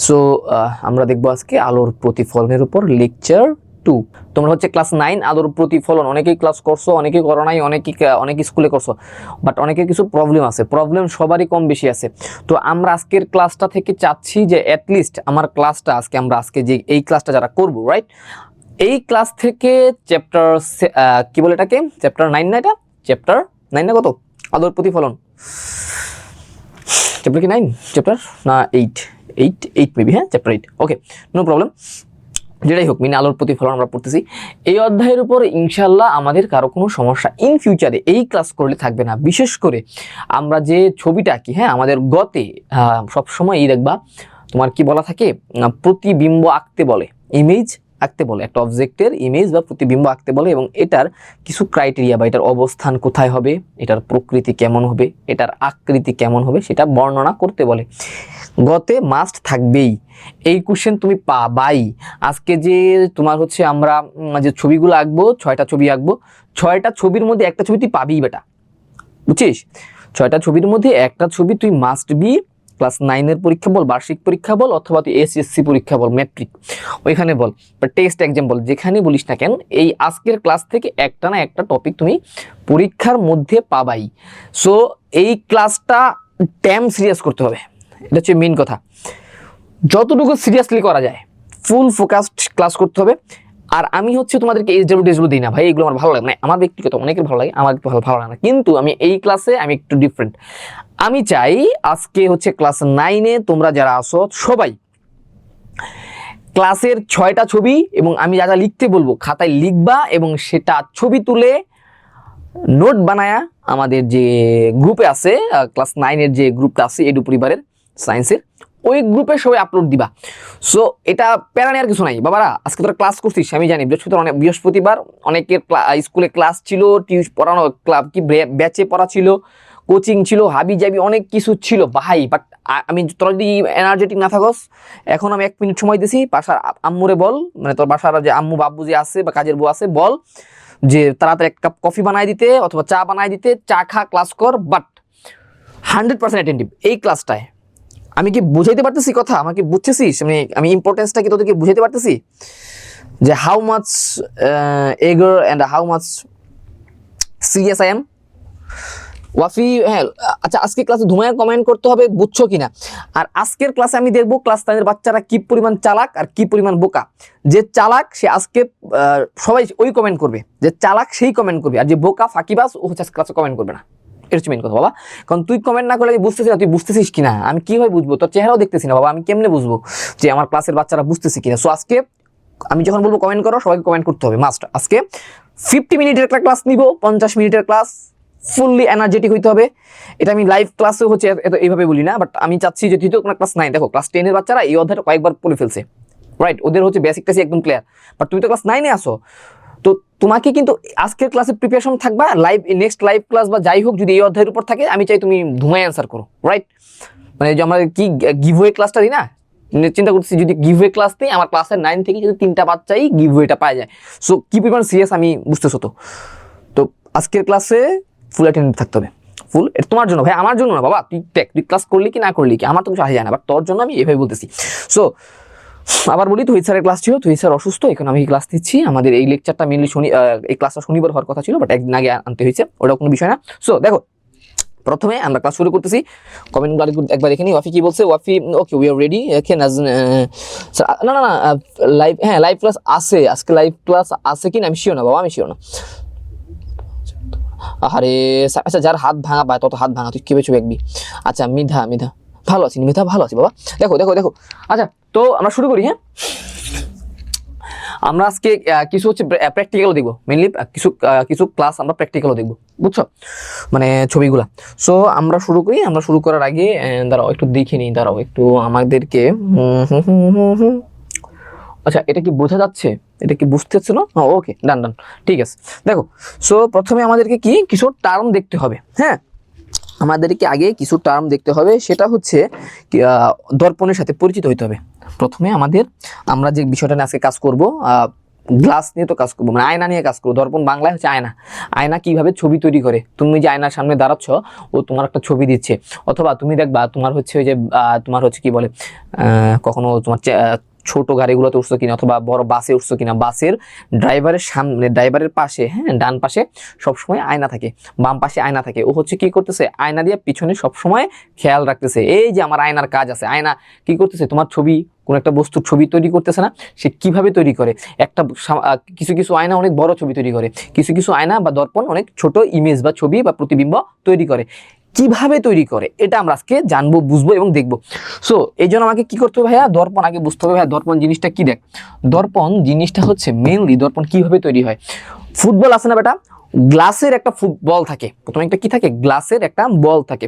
So আমরা দেখবো আজকে আলোর প্রতিফলনের উপর লেকচার 2। তোমরা হচ্ছে ক্লাস 9 আলোর প্রতিফলন অনেকেই ক্লাস করছো, অনেকেই করো নাই, অনেক স্কুলে করছো, বাট অনেকের কিছু প্রবলেম আছে। প্রবলেম সবারই কম বেশি আছে। তো আমরা আজকের ক্লাসটা থেকে চাচ্ছি যে অ্যাটলিস্ট আমার ক্লাসটা আজকে যে এই ক্লাসটা যারা করবো, রাইট, এই ক্লাস থেকে চ্যাপ্টার কি বলে এটাকে, চ্যাপ্টার 9 না, এটা চ্যাপ্টার 9 না, কত, আলোর প্রতিফলন চ্যাপ্টার কি 9, চ্যাপ্টার না 8 মেবি, হ্যাঁ চ্যাপ্টার 8। ওকে, নো প্রবলেম, যেটাই হোক, মিনে আলোর প্রতিফলন আমরা পড়তেছি। এই অধ্যায়ের উপর ইনশাল্লাহ আমাদের কারো কোনো সমস্যা ইন ফিউচারে এই ক্লাস করলে থাকবে না। বিশেষ করে আমরা যে ছবিটা আঁকি, হ্যাঁ, আমাদের গতে সবসময় এই দেখবা তোমার কি বলা থাকে, প্রতিবিম্ব আঁকতে বলে, ইমেজ আঁকতে বলে, একটা অবজেক্টের ইমেজ বা প্রতিবিম্ব আঁকতে বলে, এবং এটার কিছু ক্রাইটেরিয়া বা এটার অবস্থান কোথায় হবে, এটার প্রকৃতি কেমন হবে, এটার আকৃতি কেমন হবে সেটা বর্ণনা করতে বলে। গতে মাস্ট থাকবেই, এই কোশ্চেন তুমি পাবাই। আজকে যে তোমার হচ্ছে আমরা যে ছবিগুলো আঁকবো, 6টা ছবি আঁকবো, 6টা ছবির মধ্যে একটা ছবি তুই পাবিই বেটা, বুঝছিস? 6টা ছবির মধ্যে একটা ছবি তুই মাস্ট বি ক্লাস 9-এর পরীক্ষা বল, বার্ষিক পরীক্ষা বল, অথবা তুই এসএসসি পরীক্ষা বল, ম্যাট্রিক, ওইখানে বল, বা টেস্ট এক্সাম বল, যেখানে বলিস না কেন, এই আজকের ক্লাস থেকে একটা না একটা টপিক তুমি পরীক্ষার মধ্যে পাবাই। সো এই ক্লাসটা ড্যাম সিরিয়াস করতে হবে, এটা হচ্ছে মেন কথা। যতটুকু সিরিয়াসলি করা যায় ফুল ফোকাসড ক্লাস করতে হবে। আর আমি হচ্ছে তোমাদেরকে এইচডব্লিউ দিই না ভাই, এগুলো আমার ভালো লাগে না, আমার ব্যক্তিগত অনেকের ভালো লাগে, আমার একটু ভালো লাগে না, কিন্তু আমি এই ক্লাসে আমি একটু ডিফারেন্ট। আমি চাই আজকে হচ্ছে ক্লাস 9-এ তোমরা যারা আসো সবাই ক্লাসের 6টা ছবি, এবং আমি যা যা লিখতে বলবো খাতায় লিখবা, এবং সেটা ছবি তুলে নোট বানায়া আমাদের যে গ্রুপে আছে, ক্লাস 9-এর যে গ্রুপটা আছে এডু পরিবারের সায়েন্সের, ওই গ্রুপে সবাই আপলোড দিবা। সো এটা প্যারা নেওয়ার কিছু নাই বাবারা। আজকে তোরা ক্লাস করছিস আমি জানি, বৃহস্পতিবার অনেকের স্কুলে ক্লাস ছিল, পড়ানো ক্লাব কি ব্যাচে পড়া ছিল, কোচিং ছিল, হাবি জাবি অনেক কিছু ছিল ভাই। বাট আমি, তোরা যদি এনার্জেটিক না থাকস, এখন আমি 1 মিনিট সময় দিছি, বাসার আম্মুরে বল, মানে তোর বাসার যে আম্মু বাব্বু যে আছে বা কাজের বউ আছে, বল যে তাড়াতাড়ি 1 কাপ কফি বানাই দিতে অথবা চা বানাই দিতে, চা খা, ক্লাস কর, বাট 100% অ্যাটেন্টিভ এই ক্লাসটায়। আমি কি বুঝাইতে পারতেছি কথা? আমাকে বুঝতেছিস? আমি ইম্পর্টেন্সটা কি তোদেরকে বুঝাইতে পারতেছি, যে হাউ মাচ এগার and how much serious I am. Wafi, হ্যাঁ আচ্ছা, আজকে ক্লাসে ধুমায়া কমেন্ট করতে হবে, বুঝছো কিনা? আর আজকের ক্লাসে আমি দেখবো ক্লাস 9-এর বাচ্চারা কি পরিমাণ চালাক আর কি পরিমাণ বোকা। যে চালাক সে আজকে সবাই ওই কমেন্ট করবে, যে চালাক সেই কমেন্ট করবে, আর যে বোকা ফাঁকিবাজ ও হচ্ছে ক্লাসে কমেন্ট করবে না। এটা হচ্ছে মেন কথা বাবা। কারণ তুই কমেন্ট না করলে আমি বুঝতেছি না তুই বুঝতেছিস কিনা, আমি কিভাবে বুঝবো? তোর চেহারাও দেখতেছি না বাবা, আমি কেমনে বুঝবো যে আমার ক্লাসের বাচ্চারা বুঝতেছে কিনা? সো আজকে আমি যখন বলবো কমেন্ট করো, সবাইকে কমেন্ট করতে হবে মাস্ট। আজকে 50 মিনিটের একটা ক্লাস নিব, 50 মিনিটের ক্লাস, ফুললি এনার্জেটিক হইতে হবে। এটা আমি লাইভ ক্লাসে হচ্ছে এইভাবে বলি না, বাট আমি চাচ্ছি যে তুই তো ক্লাস 9, দেখো ক্লাস 10-এর বাচ্চারা এই অধ্যায়টা কয়েকবার পড়ে ফেলছে, রাইট, ওদের হচ্ছে বেসিকটাসি একদম ক্লিয়ার, বাট তুমি তো ক্লাস 9-এ আসো। তো তোমাকে কিন্তু আজকের ক্লাসে প্রিপারেশন থাকবা, লাইভ নেক্সট লাইভ ক্লাস বা যাই হোক যদি এই অধ্যায়ের উপর থাকে, আমি চাই তুমি ধুমায় অ্যান্সার করো, রাইট। মানে যে আমরা কি গিভওয়ে ক্লাসটা দিই না, চিন্তা করতেছি যদি গিভওয়ে ক্লাস দিই, আমার ক্লাসের 9 থেকে যদি 3টা বাচ্চাই গিভওয়েটা পাওয়া যায়। সো কি পরিমাণ সিরিয়াস আমি বুঝতেছো তো। তো আজকের ক্লাসে ফুল অ্যাটেন্ড থাকতে হবে, ফুল। এটা তোমার জন্য ভাই, আমার জন্য না বাবা। তুই ক্লাস করলি কি না করলি কি আমার তো কিছু আসে যায় না, বাট তোর জন্য আমি এভাবে বলতেছি। সো আবার বলি, তুহিদ স্যারের ক্লাস ছিল, তুহিদ স্যার অসুস্থ, এখন আমি ক্লাস দিচ্ছি। আমাদের এই লেকচারটা মেনলি এই ক্লাসটা শনিবার হওয়ার কথা ছিল, বাট একদিন আগে আনতে হয়েছে, ওটা কোনো বিষয় না। সো দেখো, প্রথমে আমরা ক্লাস শুরু করতেছি। কমেন্টগুলো একবার দেখে নিই। ওয়াফি কি বলছে? Wafi, okay we are ready. না না না, লাইভ, হ্যাঁ লাইভ ক্লাস আছে আজকে, লাইভ ক্লাস আছে কিনা আমি শিওর না বাবা, আমি শিওর না। আরে আচ্ছা, যার হাত ভাঙা পায় তত হাত ভাঙা, তুই কি ছবি আঁকবি? আচ্ছা মিধা ভালো আছি, মিধা ভালো আছি বাবা। দেখো দেখো দেখো, আচ্ছা তো আমরা শুরু করি। হ্যাঁ, আমরা আজকে কিছু হচ্ছে প্র্যাকটিক্যালও দেখবো, মেনলি কিছু ক্লাস আমরা প্র্যাকটিক্যালও দেখবো, বুঝছো, মানে ছবিগুলা। সো আমরা শুরু করি। আমরা শুরু করার আগে দাঁড়াও একটু দেখে নিই, দাঁড়াও একটু আমাদেরকে। আচ্ছা, এটা কি বোঝা যাচ্ছে? এটা কি বুঝতে পারছো না? ওকে, ডান, ঠিক আছে। দেখো, সো প্রথমে আমাদেরকে কিছু টার্ম দেখতে হবে। হ্যাঁ, আমাদেরকে আগে কিছু টার্ম দেখতে হবে, সেটা হচ্ছে দর্পণের সাথে পরিচিত হইতে হবে। প্রথমে আমরা যে বিষয়টা নিয়ে আজকে কাজ করব, গ্লাস নিয়ে তো কাজ করবো, মানে আয়না নিয়ে কাজ করবো। দর্পণ বাংলায় হচ্ছে আয়না। আয়না কিভাবে ছবি তৈরি করে, তুমি যে আয়নার সামনে দাঁড়াচ্ছ ও তোমার একটা ছবি দিচ্ছে, অথবা তুমি দেখবা তোমার হচ্ছে ওই যে তোমার হচ্ছে কি বলে কখনো তোমার ছোট গাড়িগুলোতে উঠছো কিনা, অথবা বড় বাসে উঠছো কিনা, বাসের ড্রাইভারের সামনে, ড্রাইভারের পাশে, হ্যাঁ, ডান পাশে সবসময় আয়না থাকে, বাম পাশে আয়না থাকে। ও হচ্ছে কি করতেছে, আয়না দিয়ে পিছনে সবসময় খেয়াল রাখতেছে, এই যে আমার আয়নার কাজ আছে। আয়না কি করতেছে, তোমার ছবি, কোন একটা বস্তুর ছবি তৈরি করতেছে না, সে কিভাবে তৈরি করে, একটা কিছু কিছু আয়না অনেক বড় ছবি তৈরি করে, কিছু কিছু আয়না বা দর্পণ অনেক ছোট ইমেজ বা ছবি বা প্রতিবিম্ব তৈরি করে। কিভাবে তৈরি করে এটা আমরা আজকে জানবো, বুঝবো এবং দেখবো। সো এই জন্য আমাকে কি করতে হবে ভাইয়া, দর্পণ আগে বুঝতে হবে। ভাইয়া দর্পণ জিনিসটা কি, দেখ দর্পণ জিনিসটা হচ্ছে মেইনলি, দর্পণ কিভাবে তৈরি হয়। ফুটবল আছে না বেটা, গ্লাসের একটা ফুটবল থাকে, প্রথমে একটা কি থাকে, গ্লাসের একটা বল থাকে।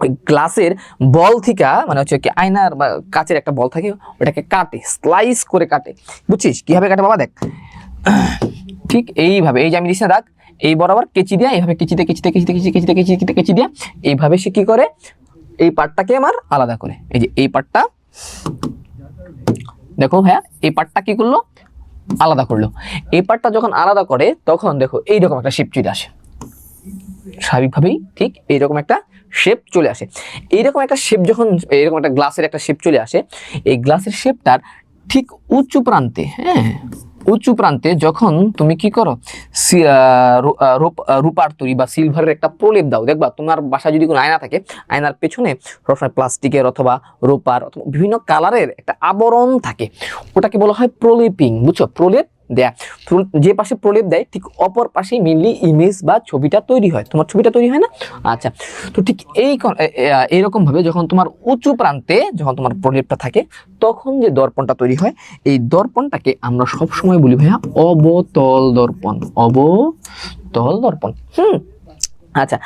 ওই গ্লাসের বল থেকে মানে হচ্ছে কি আয়নার বা কাচের একটা বল থাকে, ওটাকে কাটে, স্লাইস করে কাটে। বুঝছিস কিভাবে কাটে বাবা, দেখ ঠিক এইভাবে, এই যে আমি দিচ্ছি না দাগ, এই বরাবর কেচি দিয়া এইভাবে কেচিতে কেচিতে কেচিতে কেচিতে কেচিতে কেচিতে কেচি দিয়া এইভাবে সে কি করে, এই পার্টটাকে আমার আলাদা করে। এই যে এই পার্টটা দেখো ভাইয়া, এই পার্টটা কি করলো, আলাদা করলো। এই পার্টটা যখন আলাদা করে তখন দেখো এইরকম একটা শেপ চলে আসে, স্বাভাবিকভাবেই ঠিক এইরকম একটা শেপ চলে আসে। এইরকম একটা শেপ যখন, এইরকম একটা গ্লাসের একটা শেপ চলে আসে, এই গ্লাসের শেপটার ঠিক উঁচু প্রান্তে, হ্যাঁ, উঁচু প্রান্তে যখন তুমি কি করো, রূপার তৈরি বা সিলভারের একটা প্রলেপ দাও, দেখবা তোমার বাসায় যদি কোনো আয়না থাকে, আয়নার পেছনে সবসময় প্লাস্টিকের অথবা রূপার অথবা বিভিন্ন কালারের একটা আবরণ থাকে, ওটাকে বলা হয় প্রলেপিং। বুঝছো, প্রলেপ দেয়া, যে পাশে প্রলেপ দেয় ঠিক অপর পাশে মেনলি ইমেজ বা ছবিটা তৈরি হয়, তোমার ছবিটা তৈরি হয় না। আচ্ছা, তো ঠিক এইরকম ভাবে যখন তোমার উঁচু প্রান্তে যখন তোমার প্রলেপটা থাকে, তখন যে দর্পণটা তৈরি হয়, এই দর্পণটাকে আমরা সব সময় বলি ভাইয়া অবতল দর্পণ, অবতল দর্পণ। আচ্ছা,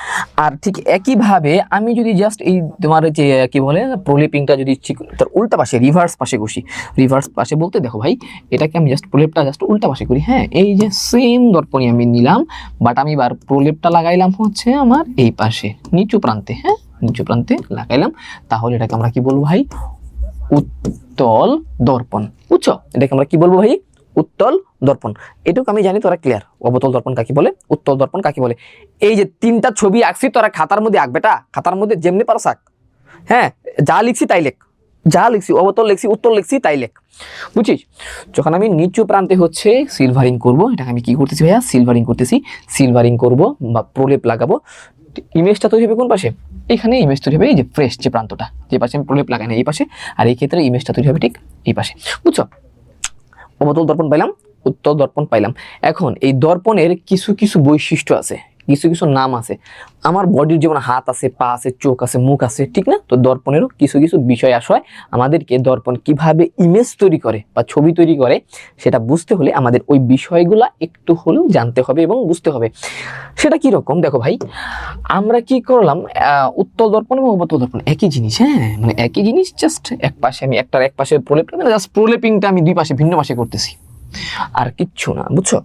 আর ঠিক একইভাবে আমি যদি জাস্ট এই তোমার যে কি বলে প্রলেপিংটা যদি তার উল্টা পাশে, রিভার্স পাশে ঘষি, রিভার্স পাশে বলতে দেখো ভাই, এটাকে আমি জাস্ট প্রলেপটা জাস্ট উল্টা পাশে করি, হ্যাঁ, এই যে সেম দর্পণই আমি নিলাম, বাট আমি এবার প্রলেপটা লাগাইলাম হচ্ছে আমার এই পাশে নিচু প্রান্তে, হ্যাঁ, নিচু প্রান্তে লাগাইলাম, তাহলে এটাকে আমরা কি বলবো ভাই, উত্তল দর্পণ। বুঝছো, এটাকে আমরা কি বলবো ভাই, উত্তল দর্পণ। এটুকু আমি জানি, তোরা ক্লিয়ার। অবতল দর্পণ কাকে বলে, উত্তল দর্পণ কাকে বলে। এই যে তিনটা ছবি আঁকছি, তোরা খাতার মধ্যে আঁক বেটা, খাতার মধ্যে যেমনি পারস আঁক, হ্যাঁ, যা লিখছি তাই লেখ, যা লিখছি অবতল লিখছি, উত্তল লিখছি তাই লেখ। বুঝছিস, যখন আমি নিচু প্রান্তে হচ্ছে সিলভারিং করব, এটাকে আমি কি করতেছি ভাইয়া, সিলভারিং করতেছি, সিলভারিং করব বা প্রলেপ লাগাবো। ইমেজটা তৈরি হবে কোন পাশে, এখানে ইমেজ তৈরি হবে এই যে ফ্রেশ যে প্রান্তটা, যে পাশে আমি প্রলেপ লাগাই না এই পাশে, আর এই ক্ষেত্রে ইমেজটা তৈরি হবে ঠিক এই পাশে। বুঝছো, অবতল দর্পণ পাইলাম, উত্তল দর্পণ পাইলাম। এখন এই দর্পণের কিছু কিছু বৈশিষ্ট্য আছে, কিছু কিছু নাম আছে। আমার বডির যেমন হাত আছে, পা আছে, চোখ আছে, মুখ আছে, ঠিক না, তো দর্পণেরও কিছু কিছু বিষয় আসে। আমাদেরকে দর্পণ কিভাবে ইমেজ তৈরি করে বা ছবি তৈরি করে সেটা বুঝতে হলে আমাদের ওই বিষয়গুলা একটু হলেও জানতে হবে এবং বুঝতে হবে। সেটা কি রকম, দেখো ভাই, আমরা কি করলাম, উত্তল দর্পণ এবং অবতল দর্পণ একই জিনিস, হ্যাঁ, মানে একই জিনিস, জাস্ট এক পাশে আমি একটার এক পাশে প্রলেপ, মানে জাস্ট প্রলেপিংটা আমি দুই পাশে ভিন্ন পাশে করতেছি, আর কিচ্ছু না। বুঝছো,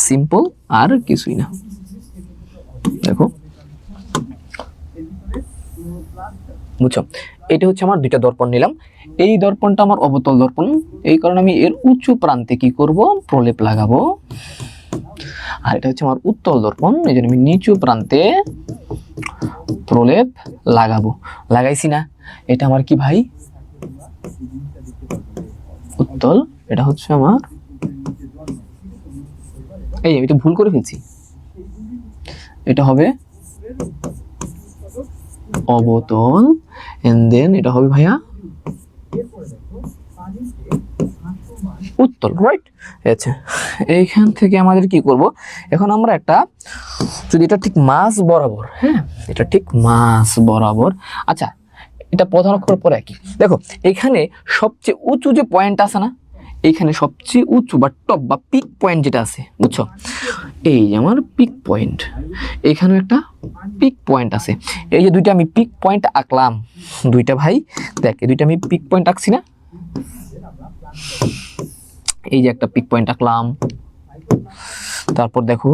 সিম্পল, আর কিছুই না। দেখো, বুঝছো, এটা হচ্ছে আমার দুইটা দর্পণ নিলাম। এই দর্পণটা আমার অবতল দর্পণ, এই কারণে আমি এর উঁচু প্রান্তে কি করব, প্রলেপ লাগাবো। আর এটা হচ্ছে আমার উত্তল দর্পণ, এই জন্য আমি নিচু প্রান্তে প্রলেপ লাগাবো। লাগাইছি না, এটা আমার কি ভাই, উত্তল, এটা হচ্ছে আমার, এই আমি তো ভুল করে ফেলছি, এটা হবে অবতল, এন্ড দেন এটা হবে ভাইয়া উত্তল, রাইট। আচ্ছা, এইখান থেকে আমাদের কি করব, এখন আমরা একটা, যদি এটা ঠিক মাছ বরাবর, হ্যাঁ, এটা ঠিক মাছ বরাবর, আচ্ছা, এটা প্রধান অক্ষর পরে একই। দেখো এখানে সবচেয়ে উঁচু যে পয়েন্ট আছে না, এইখানে সবচেয়ে উঁচু বা টপ বা পিক পয়েন্ট যেটা আছে, বুঝছো, এই যে আমার পিক পয়েন্ট, এখানেও একটা পিক পয়েন্ট আছে। এই যে দুইটা আমি পিক পয়েন্ট আঁকলাম, দুইটা ভাই দেখ, এই দুইটা আমি পিক পয়েন্ট আঁকছি না, এই যে একটা পিক পয়েন্ট আঁকলাম, তারপর দেখো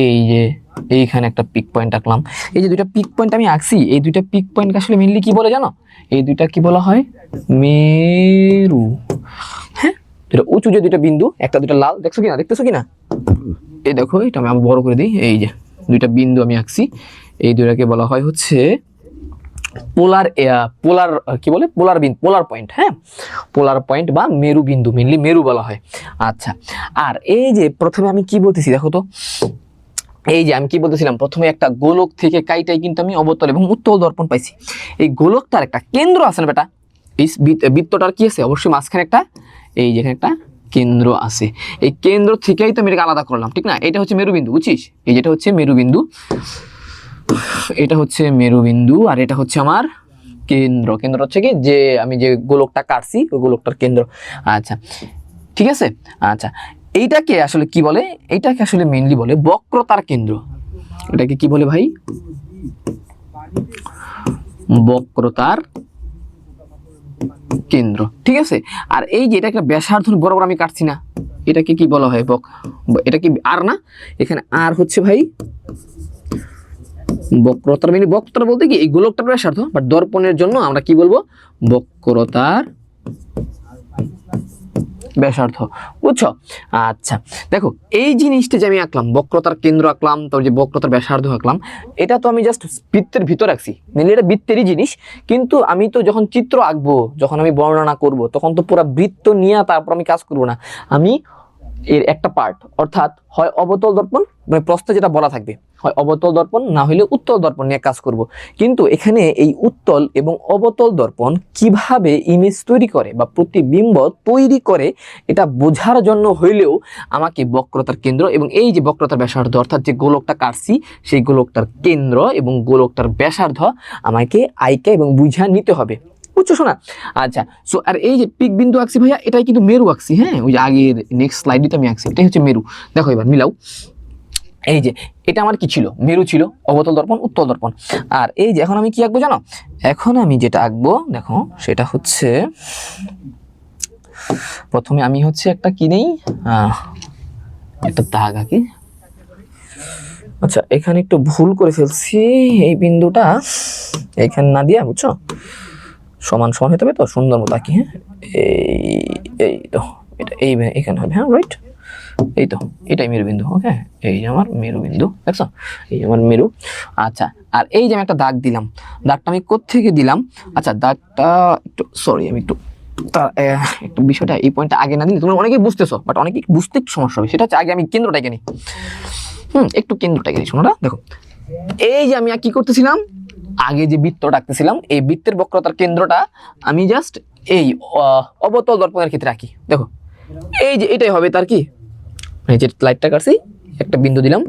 এই যে এইখানে একটা পিক পয়েন্ট আঁকলাম। এই যে দুইটা পিক পয়েন্ট আমি আঁকছি, এই দুইটা পিক পয়েন্ট আসলে মেইনলি কি বলে জানো, এই দুইটা কি বলা হয়, মেরু, হ্যাঁ, দুটো উঁচু যে দুইটা বিন্দু, একটা দুইটা লাল, দেখছো কিনা, দেখতেছো কিনা? এই দেখো, এটা আমি বড় করে দিই, এই যে দুইটা বিন্দু আমি আঁকছি, এই দুইটাকে বলা হয় হচ্ছে পোলার কি বলে, পোলার পয়েন্ট। হ্যাঁ, পোলার পয়েন্ট বা মেরু বিন্দু, মেনলি মেরু বলা হয়। আচ্ছা, আর এই যে প্রথমে আমি কি বলতেছি দেখো তো, এই যে আমি কি বলতেছিলাম, প্রথমে একটা গোলক থেকে কাইটাই কিন্তু আমি অবতল এবং উত্তল দর্পণ পাইছি। এই গোলকটার একটা কেন্দ্র আছে না বেটা, এই বৃত্তটার কি আছে, অবশ্যই মাঝখানে একটা, এই যেখানে একটা কেন্দ্র আছে, এই কেন্দ্র থেকেই তো আমি এটাকে আলাদা করলাম, ঠিক না? এটা হচ্ছে মেরুবিন্দু, বুঝছিস? এই যেটা হচ্ছে মেরুবিন্দু, এটা হচ্ছে মেরুবিন্দু, আর এটা হচ্ছে আমার কেন্দ্র। কেন্দ্র হচ্ছে কি, যে আমি যে গোলকটা কাটছি ওই গোলকটার কেন্দ্র। আচ্ছা, ঠিক আছে। আচ্ছা, এইটাকে আসলে কি বলে, এইটাকে আসলে মেইনলি বলে বক্রতার কেন্দ্র। এটাকে কি বলে ভাই? বক্রতার কেন্দ্র, ঠিক আছে। আর এই যে এটা একটা ব্যাসার্ধ বরাবর আমি কাটছি না, এটাকে কি বলা হয়? এটা কি আর না? এখানে আর হচ্ছে ভাই বক্রতার, মানে বক্রতা বলতে কি এই গোলকটার ব্যাসার্ধ, বাট দর্পণের জন্য আমরা কি বলবো? বক্রতার ব্যাসার্ধ, বুঝছো? আচ্ছা, দেখো এই জিনিসটা যে আমি আঁকলাম, বক্রতার কেন্দ্র আঁকলাম, তারপর যে বক্রতার ব্যাসার্ধ আঁকলাম, এটা তো আমি জাস্ট বৃত্তের ভিতর রাখছি, মানে এটা বৃত্তেরই জিনিস। কিন্তু আমি তো যখন চিত্র আঁকবো, যখন আমি বর্ণনা করব, তখন তো পুরো বৃত্ত নিয়ে তারপর আমি কাজ করব না, আমি এর একটা পার্ট, অর্থাৎ হয় অবতল দর্পণ, মানে প্রশ্নে যেটা বলা থাকবে, হয় অবতল দর্পণ, না হলে উত্তল দর্পণ নিয়ে কাজ করব। কিন্তু এখানে এই উত্তল এবং অবতল দর্পণ কিভাবে ইমেজ তৈরি করে বা প্রতিবিম্ব তৈরি করে, এটা বোঝার জন্য হইলেও আমাকে বক্রতার কেন্দ্র এবং এই যে বক্রতার ব্যাসার্ধ, অর্থাৎ যে গোলকটা কাটছি সেই গোলকটার কেন্দ্র এবং গোলকটার ব্যাসার্ধ আমাকে আইকা এবং বুঝা নিতে হবে, বুঝছো শোনা? আচ্ছা, সো আর এই যে পিক বিন্দু আঁকছি ভাইয়া, এটাই কিন্তু মেরু আঁকছি। হ্যাঁ, ওই যে আগের নেক্সট স্লাইডে আমি আঁকছি, এটাই হচ্ছে মেরু। দেখো এবার মিলাও, এই যে এটা আমার কি ছিল? মেরু ছিল, অবতল দর্পণ, উত্তল দর্পণ। আর এই যে এখন আমি কি আঁকবো জানো? এখন আমি যেটা আঁকবো দেখো, সেটা হচ্ছে প্রথমে আমি হচ্ছে একটা কি নেই, একটা দাগ আঁকি। আচ্ছা, এখানে একটু ভুল করে ফেলছি, এই বিন্দুটা এখানে না দিয়া, বুঝছো, সমান সমান হতে হবে তো, সুন্দর মতো আঁকি। হ্যাঁ, এই তো এটা এখানে হবে। হ্যাঁ, রাইট, এই তো এটাই মেরুবিন্দু। ওকে, এই যে আমার মেরুবিন্দু, দেখছো, এই আমার মেরু। আচ্ছা, আর এই যে আমি একটা দাগ দিলাম, দাগটা আমি কোত্থেকে দিলাম? আচ্ছা, দাগটা একটু সরি, আমি একটু একটু বিষয়টা, এই পয়েন্টটা আগে না দিলে তোমরা অনেকেই বুঝতেছো, বাট অনেকে বুঝতে একটু সমস্যা হবে। সেটা হচ্ছে আগে আমি কেন্দ্রটাকে নিই, একটু কেন্দ্রটাকে নিই। শোনো না, দেখো এই যে আমি কি করতেছিলাম, আগে যে বৃত্তটা আঁকতেছিলাম, এই বৃত্তের বক্রতার কেন্দ্রটা আমি জাস্ট এই অবতল দর্পণের ক্ষেত্রে রাখি। দেখো এই যে এটাই হবে তার কি, এই যে লাইটটা কাটছি, একটা বিন্দু দিলাম,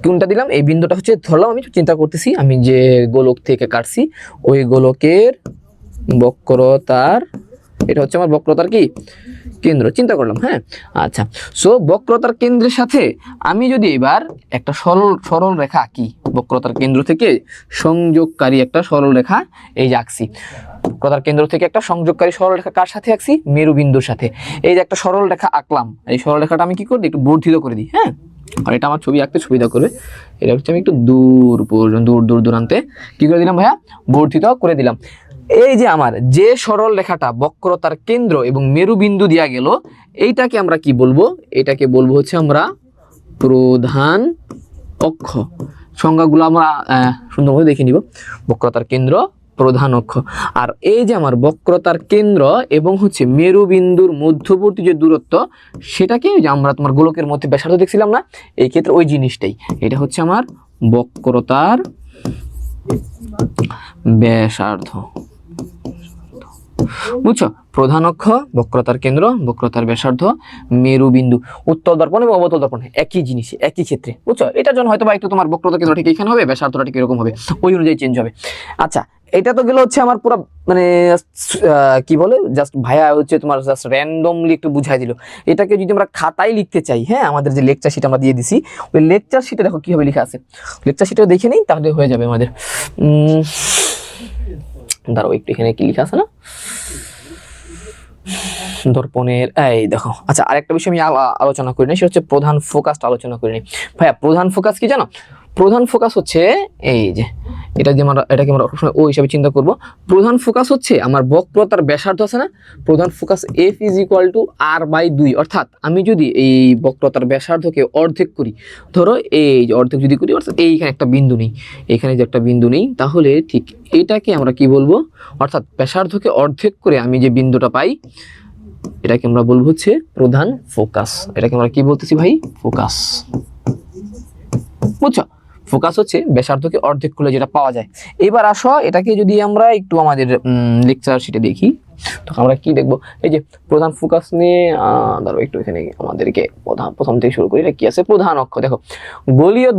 কোনটা দিলাম? এই বিন্দুটা হচ্ছে ধরলাম, আমি চিন্তা করতেছি আমি যে গোলক থেকে কাটছি ওই গোলকের বক্রতার, এটা হচ্ছে আমার বক্রতার কি কেন্দ্র, চিন্তা করলাম। হ্যাঁ, আচ্ছা, সো বক্রতার কেন্দ্রের সাথে আমি যদি এবার একটা সরল রেখা আঁকি, বক্রতার কেন্দ্র থেকে সংযোগকারী একটা সরল রেখা এই যে আঁকছি, বক্রতার কেন্দ্র থেকে একটা সংযোগকারী সরল রেখা কার সাথে আঁকছি? মেরু বিন্দুর সাথে। এই যে একটা সরল রেখা আঁকলাম, এই সরল রেখাটা আমি কি করে দিই? একটু বর্ধিত করে দিই। হ্যাঁ, আর এটা আমার ছবি আঁকতে সুবিধা করবে, এটা হচ্ছে আমি একটু দূর পর্যন্ত, দূর দূরান্তে কি করে দিলাম ভাইয়া? বর্ধিত করে দিলাম। এই যে আমার যে সরল রেখাটা বক্রতার কেন্দ্র এবং মেরুবিন্দু দেয়া গেল, এইটাকে আমরা কি বলবো? এটাকে বলবো হচ্ছে আমরা প্রধান অক্ষ। সংজ্ঞাগুলো আমরা সুন্দরভাবে দেখে নিব। বক্রতার কেন্দ্র, প্রধান অক্ষ। আর এই যে আমার বক্রতার কেন্দ্র এবং হচ্ছে মেরুবিন্দুর মধ্যবর্তী যে দূরত্ব, সেটাকে যে আমরা তোমার গোলকের মধ্যে ব্যাসার্ধ দেখছিলাম না, এই ক্ষেত্রে ওই জিনিসটাই, এটা হচ্ছে আমার বক্রতার ব্যাসার্ধ, বুঝছো? প্রধান অক্ষ, বক্রতার কেন্দ্র, বক্রতার ব্যাসার্ধ, মেরুবিন্দু, উত্তল দর্পণ এবং অবতল দর্পণ একই জিনিস, একই ক্ষেত্রে, বুঝছো? এটার জন্য হয়তো বা একটু তোমার বক্রতার কেন্দ্র ঠিক এখানে হবে, ব্যাসার্ধটা ঠিক এরকম হবে, ওই অনুযায়ী চেঞ্জ হবে। আচ্ছা, এটা তো গেল হচ্ছে আমার পুরো মানে কি বলে, জাস্ট ভাইয়া হচ্ছে তোমার জাস্ট র্যান্ডমলি একটু বুঝাই দিল। এটাকে যদি আমরা খাতায় লিখতে চাই, হ্যাঁ, আমাদের যে লেকচার শিট আমরা দিয়ে দিছি, ওই লেকচার শিটে দেখো কিভাবে লেখা আছে, লেকচার শিটে দেখে নিই, তাহলে হয়ে যাবে আমাদের। দাঁড়াও একটু, এখানে কি লেখা আছে না দর্পণের, এই দেখো। আচ্ছা, আরেকটা বিষয় আমি আলোচনা করি না, সেটা হচ্ছে প্রধান ফোকাসটা আলোচনা করি নি। ভাইয়া প্রধান ফোকাস কি জানো? প্রধান ফোকাস হচ্ছে এই যে এটাকে আমরা ও হিসাবে চিন্তা করব। প্রধান ফোকাস হচ্ছে আমার বক্রতার ব্যাসার্ধ আছে না, প্রধান ফোকাস F = R/2, অর্থাৎ আমি যদি এই বক্রতার ব্যাসার্ধকে অর্ধেক করি, ধরো এই যে অর্ধেক যদি করি, অর্থাৎ এইখানে একটা বিন্দু নেই, এখানে যে একটা বিন্দু নেই, তাহলে ঠিক এইটাকে আমরা কি বলবো, অর্থাৎ ব্যাসার্ধকে অর্ধেক করে আমি যে বিন্দুটা পাই এটাকে আমরা বলবো হচ্ছে প্রধান ফোকাস। এটাকে আমরা কি বলতেছি ভাই, ফোকাস। বুঝছো, ফোকাস হচ্ছে ব্যাসার্ধকে অর্ধেক করলে যেটা পাওয়া যায়। এবার আসো এটাকে যদি আমরা একটু আমাদের লেকচার শিটে দেখি, তখন আমরা কি দেখবো, এই যে প্রধান ফোকাস নিয়ে ধরো একটু এখানে আমাদেরকে প্রথম থেকে শুরু করি। এটা কি আছে, প্রধান অক্ষ। দেখো, গোলীয়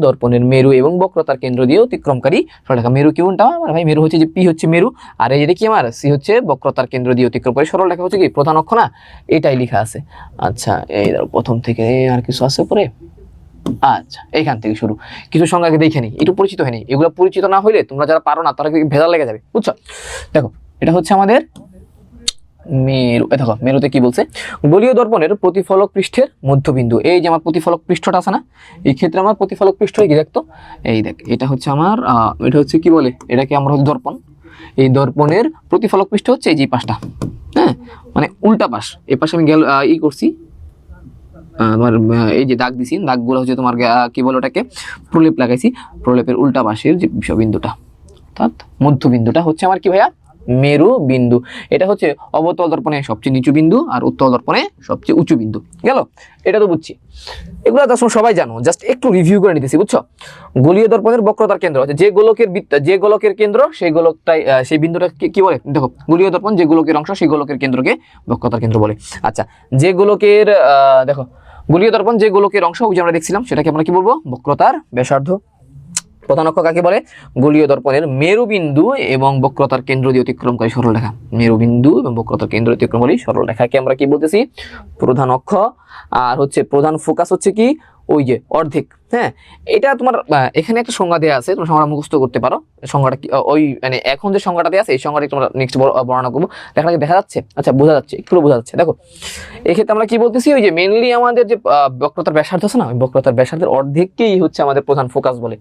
দর্পণের মেরু এবং বক্রতার কেন্দ্র দিয়ে অতিক্রমকারী সরলরেখা। মেরু কোনটা আমার ভাই, মেরু হচ্ছে যে পি হচ্ছে মেরু, আর এই যে কি আমার সি হচ্ছে বক্রতার কেন্দ্র দিয়ে অতিক্রমকারী সরলরেখা হচ্ছে কি প্রধান অক্ষ না, এটাই লেখা আছে। আচ্ছা, এই ধরো প্রথম থেকে আর কিছু আছে পরে। আচ্ছা, এইখান থেকে শুরু, কিছু সংজ্ঞাকে দেখে নিই, একটু পরিচিত হয়নি, এগুলো পরিচিত না হইলে তোমরা যারা পারো না তারা ভেজাল লেগে যাবে। বুঝছো, দেখো এটা হচ্ছে আমাদের মেরু। দেখো মেরুতে কি বলছে, গোলীয় দর্পণের প্রতিফলক পৃষ্ঠের মধ্যবিন্দু। এই যে আমার প্রতিফলক পৃষ্ঠটা আছে না, এই ক্ষেত্রে আমার প্রতিফলক পৃষ্ঠ কি দেখতো, এই দেখ এটা হচ্ছে আমার এটা হচ্ছে কি বলে, এটাকে আমরা হচ্ছে দর্পণ। এই দর্পণের প্রতিফলক পৃষ্ঠ হচ্ছে এই যে পাশটা, হ্যাঁ মানে উল্টা পাশ। এই পাশে আমি করছি তোমার এই যে দাগ দিছি, দাগগুলো হচ্ছে তোমার কি বলে ওটাকে প্রলেপ লাগাইছি, প্রলেপের উল্টা পাশের যে বিষবিন্দুটা অর্থাৎ মধ্যবিন্দুটা হচ্ছে আমার কি ভাইয়া, মেরু বিন্দু। এটা হচ্ছে অবতল দর্পণে সবচেয়ে নিচু বিন্দু আর উত্তল দর্পণে সবচেয়ে উঁচু বিন্দু। গেল, এটা তো বুঝছি, এগুলো তো সবাই জানো, জাস্ট একটু রিভিউ করে নিতেছি। বুঝছো, গোলীয় দর্পণের বক্রতার কেন্দ্র যে গোলকের কেন্দ্র, সেই গোলকটাই সেই বিন্দুটা কি বলে, দেখো গোলীয় দর্পণ যে গোলকের অংশ সেই গোলকের কেন্দ্রকে বক্রতার কেন্দ্র বলে। আচ্ছা, যে গোলকের দেখো গোলীয় দর্পণ যে গোলকের অংশ ওই যে আমরা দেখছিলাম, সেটাকে আমরা কি বলবো, বক্রতার ব্যাসার্ধ। প্রধান অক্ষ কাকে বলে, গোলীয় দর্পণের মেরুবিন্দু এবং বক্রতার কেন্দ্র দিয়ে অতিক্রমকারী সরলরেখা। মেরুবিন্দু এবং বক্রতার কেন্দ্র অতিক্রমকারী সরলরেখাকে আমরা কি বলতেছি, প্রধান অক্ষ। আর হচ্ছে প্রধান ফোকাস হচ্ছে কি ওই যে অর্ধেক। হ্যাঁ, এটা তোমার এখানে একটা সংজ্ঞা দেওয়া আছে, তোমরা সংজ্ঞা মুখস্থ করতে পারো। সংজ্ঞাটা ওই মানে এখন যে সংজ্ঞাটা দেওয়া আছে এই সংজ্ঞাটা তোমরা নেক্সট বর্ণনা করবো। দেখা যাচ্ছে, আচ্ছা বোঝা যাচ্ছে, একটু বোঝা যাচ্ছে। দেখো এক্ষেত্রে আমরা কি বলতেছি, ওই যে মেনলি আমাদের যে বক্রতার ব্যাসার্ধ আছে না, ওই বক্রতার ব্যাসার্ধের অর্ধেককেই হচ্ছে আমাদের প্রধান ফোকাস বলে।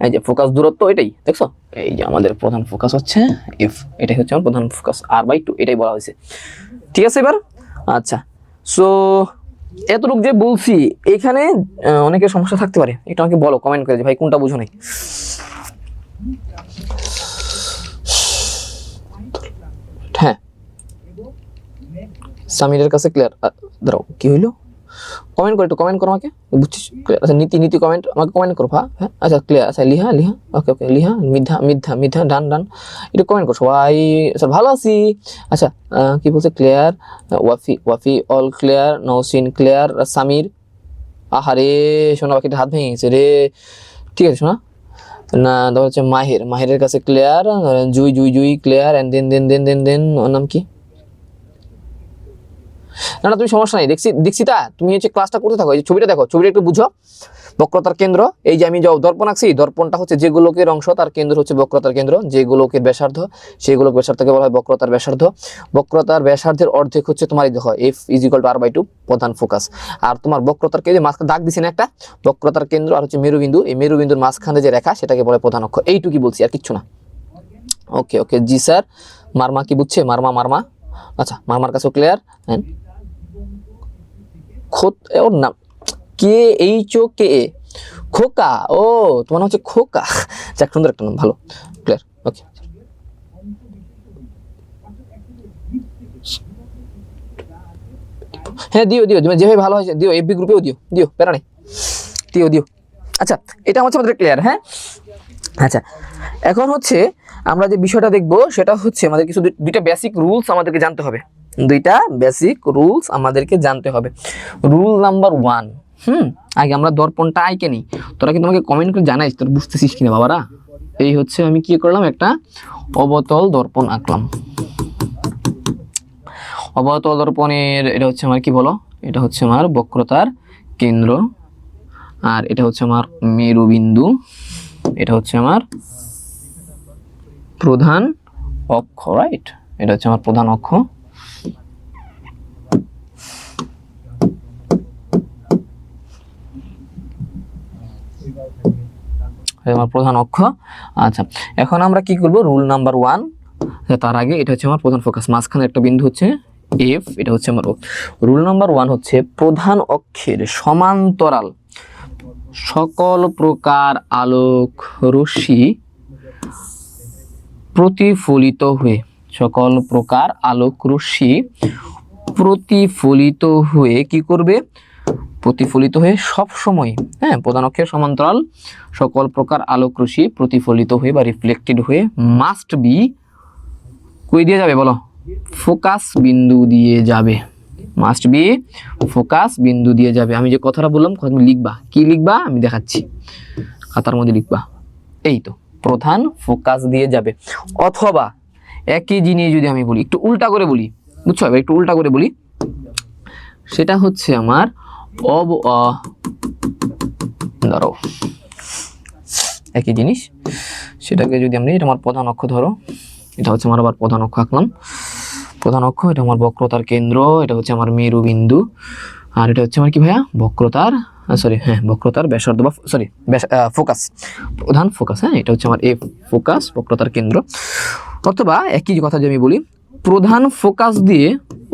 এই যে ফোকাস দূরত্ব এটাই দেখছো, এই যে আমাদের প্রধান ফোকাস হচ্ছে এফ, এটাই হচ্ছে আমার প্রধান ফোকাস R/2, এটাই বলা হয়েছে। ঠিক আছে এবার, আচ্ছা সো এতটুকু যে বলছি, এখানে অনেকের সমস্যা থাকতে পারে, এটা আমাকে বলো কমেন্ট করে যে ভাই কোনটা বুঝো নাই। হ্যাঁ, সামিরের কাছে ক্লিয়ার। দাঁড়াও কি হইলো, কমেন্ট করো, একটু কমেন্ট করো আমাকে, বুঝছিস? আচ্ছা নীতি কমেন্ট আমাকে কমেন্ট করো। হ্যাঁ আচ্ছা ক্লিয়ার। আচ্ছা লিহা ওকে লিহা মিথ্যা ডান একটু কমেন্ট করো সবাই। আচ্ছা ভালো আছি। আচ্ছা কি বলছে, clear, Wafi all clear, Nowshin clear, Samir আহারে শোনা বাকিটা হাত ভেঙে গেছে রে। ঠিক আছে শোনা না, তারপর হচ্ছে মাহিরের কাছে clear, Jui clear, and then ওর নাম কি, না তুমি সমস্যা নাই, দীক্ষিতা তুমি হচ্ছে ক্লাসটা করতে থাকো। এই যে ছবিটা দেখো, ছবিটা একটু বুঝো। বক্রতার কেন্দ্র, এই যে আমি যে দর্পণ আঁকছি, দর্পণটা হচ্ছে যে গোলকের অংশ তার কেন্দ্র হচ্ছে বক্রতার কেন্দ্র, যে গোলকের ব্যাসার্ধ সেই গোলক ব্যাসার্ধকে বলা হয় বক্রতার ব্যাসার্ধ। বক্রতার ব্যাসার্ধের অর্ধেক হচ্ছে তোমার এই দেখো F = R/2 প্রধান ফোকাস। আর তোমার বক্রতার কেন্দ্রে মাঝখানে দাগ দিছি না একটা, বক্রতার কেন্দ্র আর হচ্ছে মেরুবিন্দু, এই মেরুবিন্দুর মাঝখানে যে রেখা সেটাকে বলে প্রধান অক্ষ। এইটুকুই বলছি, আর কিচ্ছু না। ওকে জি স্যার। মারমা কি বুঝছে, মারমা আচ্ছা মারমার কাছেও ক্লিয়ার। হ্যাঁ ওর নাম KHOKA, খোকা, ও তোমার নাম হচ্ছে খোকা, যাক সুন্দর একটা নাম, ভালো ক্লিয়ার। ওকে হ্যাঁ দিও যেভাবে ভালো হয়েছে দিও, FB গ্রুপেও দিও প্যারা নেই, দিও। আচ্ছা এটা হচ্ছে আমাদের ক্লিয়ার। হ্যাঁ আচ্ছা, এখন হচ্ছে আমরা যে বিষয়টা দেখবো সেটা হচ্ছে আমাদের কিছু দুইটা বেসিক রুলস আমাদেরকে জানতে হবে। রুল নাম্বার 1, আগে আমরা দর্পণটা আইকে নিই। তোরা কিন্তু আমাকে কমেন্ট করে জানাইস তোরা বুঝতেছিস কিনা বাবারা। এই হচ্ছে আমি কি করলাম, একটা অবতল দর্পণ আঁকলাম। অবতল দর্পণের এটা হচ্ছে আমার কি বলো, এটা হচ্ছে আমার বক্রতার কেন্দ্র, আর এটা হচ্ছে আমার মেরুবিন্দু, এটা হচ্ছে আমার প্রধান অক্ষ, রাইট? এটা হচ্ছে আমার প্রধান অক্ষ। আমার প্রধান অক্ষ। আচ্ছা, এখন আমরা কি করব, রুল নাম্বার 1, তার আগে এটা হচ্ছে আমার প্রধান ফোকাস, মাঝখানে একটা বিন্দু হচ্ছে এফ, এটা হচ্ছে আমার ও। রুল নাম্বার 1 হচ্ছে প্রধান অক্ষের সমান্তরাল সকল প্রকার আলোক রশ্মি প্রতিফলিত হয়ে, সকল প্রকার আলোক রশ্মি প্রতিফলিত হয়ে কি করবে, প্রতিফলিত হয়ে সব সময়, হ্যাঁ, প্রধান অক্ষের সমান্তরাল সকল প্রকার আলোক রশ্মি প্রতিফলিত হয়ে বা রিফ্লেক্টেড হয়ে মাস্ট বি কই দিয়ে যাবে বলো, ফোকাস বিন্দু দিয়ে যাবে, মাস্ট বি ফোকাস বিন্দু দিয়ে যাবে। আমি যে কথাটা বললাম তুমি লিখবা, কি লিখবা আমি দেখাচ্ছি, খাতার মধ্যে লিখবা, এই তো প্রধান ফোকাস দিয়ে যাবে। অথবা একই জিনিস যদি আমি বলি, একটু উল্টা করে বলি, বুঝছো, এবার একটু উল্টা করে বলি, সেটা হচ্ছে আমার ধরো একই জিনিস, সেটাকে যদি আমি, এটা আমার প্রধান অক্ষ, ধরো এটা হচ্ছে আমার আবার প্রধান অক্ষ আঁকলাম, প্রধান অক্ষ, এটা আমার বক্রতার কেন্দ্র, এটা হচ্ছে আমার মেরু বিন্দু, আর এটা হচ্ছে আমার কি ভাইয়া, বক্রতার বক্রতার ব্যাসার্ধ বা ফোকাস, প্রধান ফোকাস, হ্যাঁ, এটা হচ্ছে আমার এ ফোকাস, বক্রতার কেন্দ্র। অথবা একই কথা যদি আমি বলি, প্রধান ফোকাস দিয়ে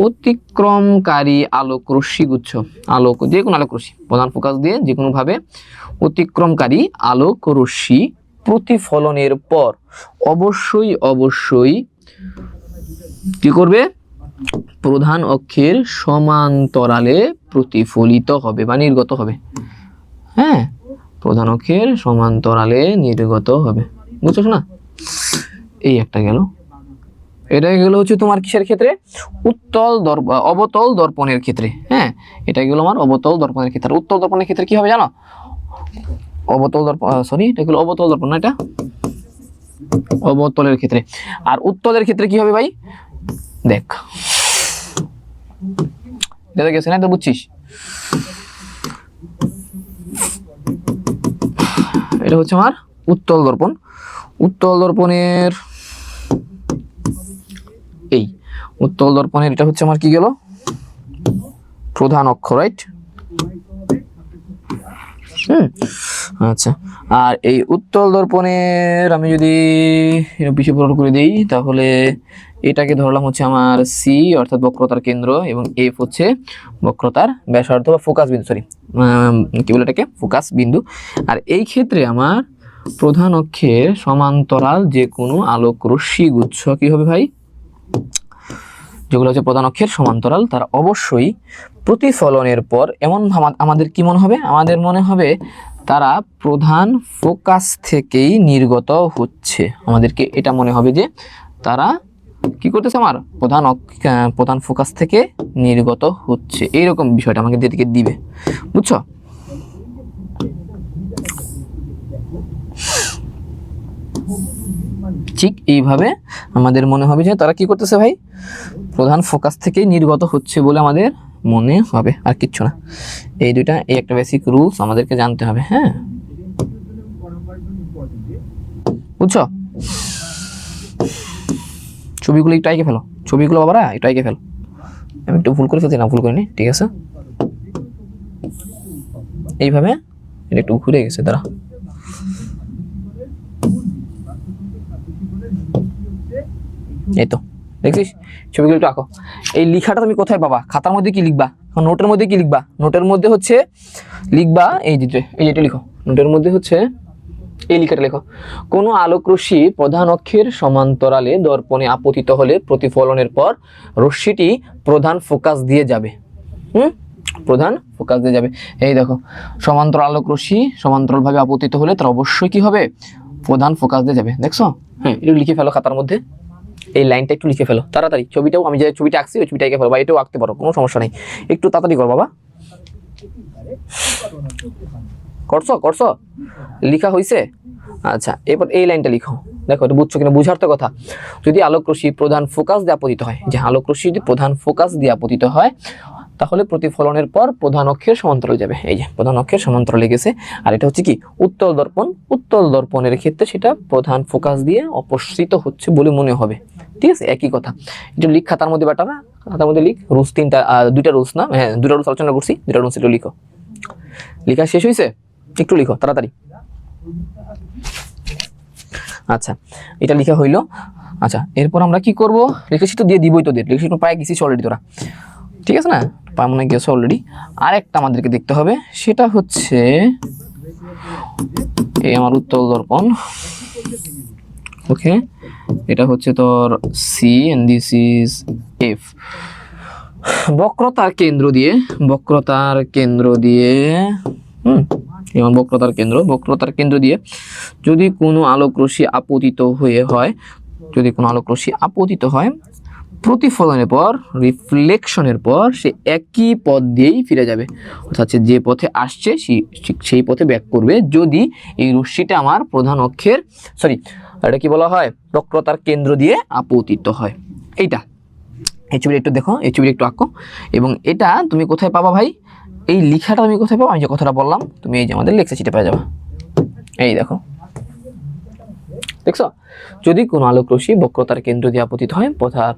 অতিক্রমকারী আলোক রশ্মি গুচ্ছ, আলোক, যে কোনো আলোক রশ্মি, প্রধান ফোকাস দিয়ে যে কোনো ভাবে অতিক্রমকারী আলোক রশ্মি প্রতিফলনের পর অবশ্যই কি করবে, প্রধান অক্ষের সমান্তরালে প্রতিফলিত হবে বা নির্গত হবে, হ্যাঁ, প্রধান অক্ষের সমান্তরালে নির্গত হবে, বুঝছো না? এই একটা গেল, এটা গেল হচ্ছে তোমার কিসের ক্ষেত্রে, অবতল দর্পণের ক্ষেত্রে, হ্যাঁ, এটা গেল আমার অবতল দর্পণের ক্ষেত্রে। উত্তল দর্পণের ক্ষেত্রে কি হবে জানো, অবতল দর্পণ, এটা গেল অবতল দর্পণ, না এটা অবতলের ক্ষেত্রে। আর উত্তলের ক্ষেত্রে কি হবে ভাই, দেখ এটা গেছে না, তো বুঝছিস, এটা হচ্ছে আমার উত্তল দর্পণ। উত্তল দর্পণের এই উত্তল দর্পণের এটা হচ্ছে আমার কি গেল, প্রধান অক্ষ, রাইট? আচ্ছা, আর এই উত্তল দর্পণের আমি যদি বেশি বড় করে দিই, তাহলে এটাকে ধরলাম হচ্ছে আমার সি, অর্থাৎ বক্রতার কেন্দ্র, এবং এফ হচ্ছে বক্রতার ব্যাসার্ধ বা ফোকাস বিন্দু, সরি কি বলে এটাকে, ফোকাস বিন্দু। আর এই ক্ষেত্রে আমার প্রধান অক্ষের সমান্তরাল যে কোনো আলোক রশ্মি গুচ্ছ কি হবে ভাই, যেগুলো হচ্ছে প্রধান অক্ষের সমান্তরাল, তারা অবশ্যই প্রতিফলনের পর এমন আমাদের কি মনে হবে, আমাদের মনে হবে তারা প্রধান ফোকাস থেকেই নির্গত হচ্ছে, আমাদেরকে এটা মনে হবে যে তারা কি করতেছে, আমার প্রধান ফোকাস থেকে নির্গত হচ্ছে, এইরকম বিষয়টা আমাকে যেদিকে দিবে, বুঝছো? ঠিক এইভাবে আমাদের মনে হবে যে তারা কি করতেছে ভাই, প্রধান ফোকাস থেকে নির্গত হচ্ছে বলে আমাদের মনে হবে, আর কিচ্ছু না। এই দুইটা, এই একটা বেসিক রুলস আমাদেরকে জানতে হবে, হ্যাঁ, বুঝছো? ছবিগুলো একটু আইকে ফেলো, ছবিগুলো বাবারা একটু আইকে ফেলো, আমি একটু ভুল করে ফেলছি, না ভুল করিনি, ঠিক আছে, এইভাবে এটা একটু ঘুরে গেছে, দাঁড়া, এই তো দেখছিস, ছবিগুলো একটু আঁকো। এই লেখাটা তুমি কোথায় পাবা, খাতার মধ্যে কি লিখবা, নোটের মধ্যে কি লিখবা, নোটের মধ্যে হচ্ছে লিখবা এই যেটা লিখো, নোটের মধ্যে হচ্ছে এই লেখাটা লেখো, কোনো আলোক রশ্মি প্রধান অক্ষের সমান্তরালে দর্পণে আপতিত হলে প্রতিফলনের পর রশ্মিটি প্রধান ফোকাস দিয়ে যাবে, প্রধান ফোকাস দিয়ে যাবে। এই দেখো, সমান্তরাল আলোক রশ্মি সমান্তরাল ভাবে আপতিত হলে তার অবশ্যই কি হবে, প্রধান ফোকাস দিয়ে যাবে, দেখছো? হ্যাঁ, একটু লিখে ফেলো খাতার মধ্যে, এই লাইনটা একটু লিখে ফেলো তাড়াতাড়ি, ছবিটাও আমি যে ছবিটা আঁকছি ওই ছবিটা এঁকে ফেলো, বা এটাও আঁকতে পারো, কোনো সমস্যা নেই, একটু তাড়াতাড়ি করো বাবা। করছো লিখা হয়েছে? আচ্ছা, এরপর এই লাইনটা লিখো, দেখো এটা বুঝছো কিনা, বুঝার তো কথা। যদি আলোক রশ্মি প্রধান ফোকাস দিয়ে আপতিত হয়, যে আলোক রশ্মি যদি প্রধান ফোকাস দিয়ে আপতিত হয়, তাহলে প্রতিফলনের পর প্রধান অক্ষের সমান্তরালে যাবে, এই যে প্রধান অক্ষের সমান্তরালে গেছে। আর এটা হচ্ছে কি, উত্তল দর্পণ, উত্তল দর্পণের ক্ষেত্রে সেটা প্রধান ফোকাস দিয়ে অপসৃত হচ্ছে বলে মনে হবে, ঠিক আছে, একই কথা। এটা লিখ খাতার মধ্যে, বেটারা খাতার মধ্যে লিখ, রুলস দুইটা রুলস না, হ্যাঁ দুইটা রুলস আলোচনা করছি, দুইটা রুলস একটু লিখো, লেখা শেষ হয়েছে, একটু লিখো তাড়াতাড়ি। আচ্ছা, এটা লেখা হইলো। আচ্ছা, এরপর আমরা কি করব, রেখাচিত্র দিয়ে দিবই তোদের, রেখাচিত্র প্রায় গেছিস অলরেডি তোরা, ঠিক আছে না, পার মনে গেছো অলরেডি। আর একটা আমাদেরকে দেখতে হবে, সেটা হচ্ছে এই আমার উত্তল দর্পণ। ওকে, এটা হচ্ছে তোর C and this is F. বক্রতার কেন্দ্র দিয়ে এবং বক্রতার কেন্দ্র দিয়ে যদি কোনো আলোক রশ্মি আপতিত হয়, প্রতিফলনের পর, রিফ্লেকশনের পর সে একই পথ দিয়েই ফিরে যাবে, অর্থাৎ যে পথে আসছে সেই পথে ব্যাক করবে, যদি এই রশ্মিটা আমার প্রধান অক্ষের এটা কি বলা হয়, বক্রতার কেন্দ্র দিয়ে আপতিত হয়। এইটা এই ছবিটা একটু দেখো, এই ছবিটা একটু আঁকো, এবং এটা তুমি কোথায় পাবা ভাই, এই লেখাটা তুমি কোথায় পাবো, আমি যে কথাটা বললাম তুমি এই যে আমাদের লেকচার শিটে পেয়ে যাবে। এই দেখছো, যদি কোনো আলোক রশ্মি বক্রতার কেন্দ্র দিয়ে আপতিত হয়,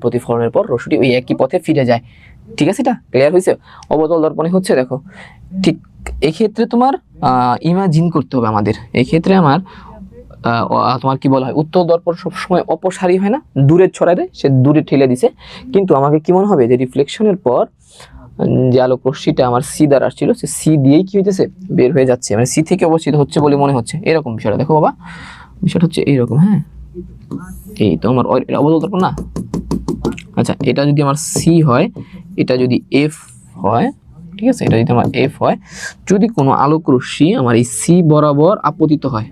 প্রতিফলনের পর রশ্মিটি ওই একই পথে ফিরে যায়। ঠিক আছে, এটা ক্লিয়ার হয়েছে? অবতল দর্পণে হচ্ছে, দেখো ঠিক এই ক্ষেত্রে তোমার ইমাজিন করতে হবে আমাদের, এই ক্ষেত্রে আমার তোমার কি বলা হয়, উত্তল দর্পণ সবসময় অপসারী হয় না, দূরে ছড়ায়, সে দূরে ঠেলে দিছে, কিন্তু আমাকে কি মনে হবে যে রিফ্লেকশনের পর যে আলোক রশ্মিটা আমার সি দ্বারা আসছিল, সে সি দিয়েই কি হইতেছে, বের হয়ে যাচ্ছে, মানে সি থেকে অবস্থিত হচ্ছে বলে মনে হচ্ছে, এরকম বিষয়টা দেখো বাবা, বিষয়টা হচ্ছে এইরকম। হ্যাঁ, এই তো আমার অবতল দর্পণ না। আচ্ছা, এটা যদি আমার সি হয়, এটা যদি এফ হয়, ঠিক আছে, এটা যদি আমার এফ হয়, যদি কোনো আলোক রশ্মি আমার এই সি বরাবর আপতিত হয়,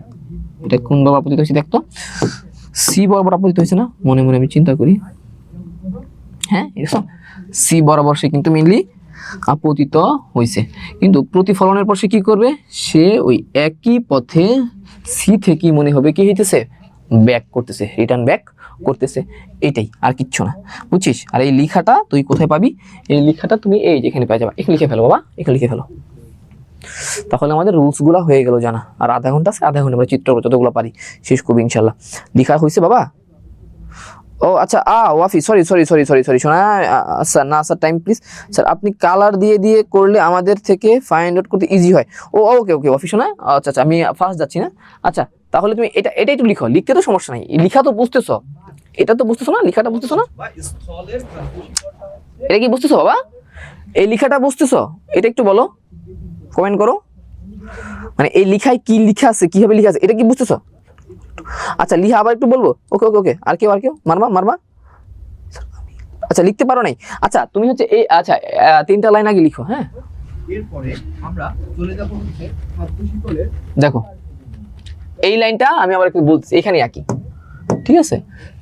এটা কোন বরাবর আপতিত হয়েছে দেখতো, সি বরাবর আপতিত হয়েছে না, মনে মনে আমি চিন্তা করি, হ্যাঁ দেখো সি বরাবর সে কিন্তু মেইনলি আপতিত হয়েছে, কিন্তু প্রতিফলনের পর সে কি করবে, সে ওই একই পথে সি থেকেই মনে হবে কি হইতেছে, ব্যাক করতেছে, রিটার্ন ব্যাক করতেছে, এটাই আর কিচ্ছু না, বুঝছিস? আর এই লেখাটা তুই কোথায় পাবি, এই লেখাটা তুমি এই যেখানে পেয়ে যাবা, এখানে লিখে ফেলো বাবা, এখানে লিখে ফেলো, তাহলে আমাদের রুলস গুলা হয়ে গেল জানা। আর আধা ঘন্টা আছে, আধা ঘন্টা আমরা চিত্র যতগুলো পারি শেষ করবি ইনশাল্লাহ। লেখা হয়েছে বাবা? ও আচ্ছা, ওয়াফি সরি শোনা, স্যার না স্যার, টাইম প্লিজ স্যার, আপনি কালার দিয়ে করলে আমাদের থেকে ফাইন্ড আউট করতে ইজি হয়। ওকে ওয়াফি শোনা, আচ্ছা আমি ফার্স্ট যাচ্ছি না। আচ্ছা, তাহলে তুমি এটা একটু লিখো, লিখতে তো সমস্যা নাই, লিখা তো বুঝতেছো, এটা তো বুঝতেছো না, লেখাটা বুঝতেছো না, এটা কি বুঝতেছো বাবা, এই লেখাটা বুঝতেছো, এটা একটু বলো, কমেন্ট করো, মানে এই লেখায় কি লেখা আছে, কিভাবে লেখা আছে, এটা কি বুঝতেছো? আচ্ছা, লিখা আবার একটু বলবো, ওকে, আর কেউ মারবা, আচ্ছা লিখতে পারো নাই, আচ্ছা তুমি হচ্ছে এই, আচ্ছা 3টা লাইন আগে লিখো। হ্যাঁ, এরপরে আমরা চলে যাব হচ্ছে শীতলের, দেখো এই লাইনটা আমি আবার একটু বলছি, এখানে আঁকি, ঠিক আছে,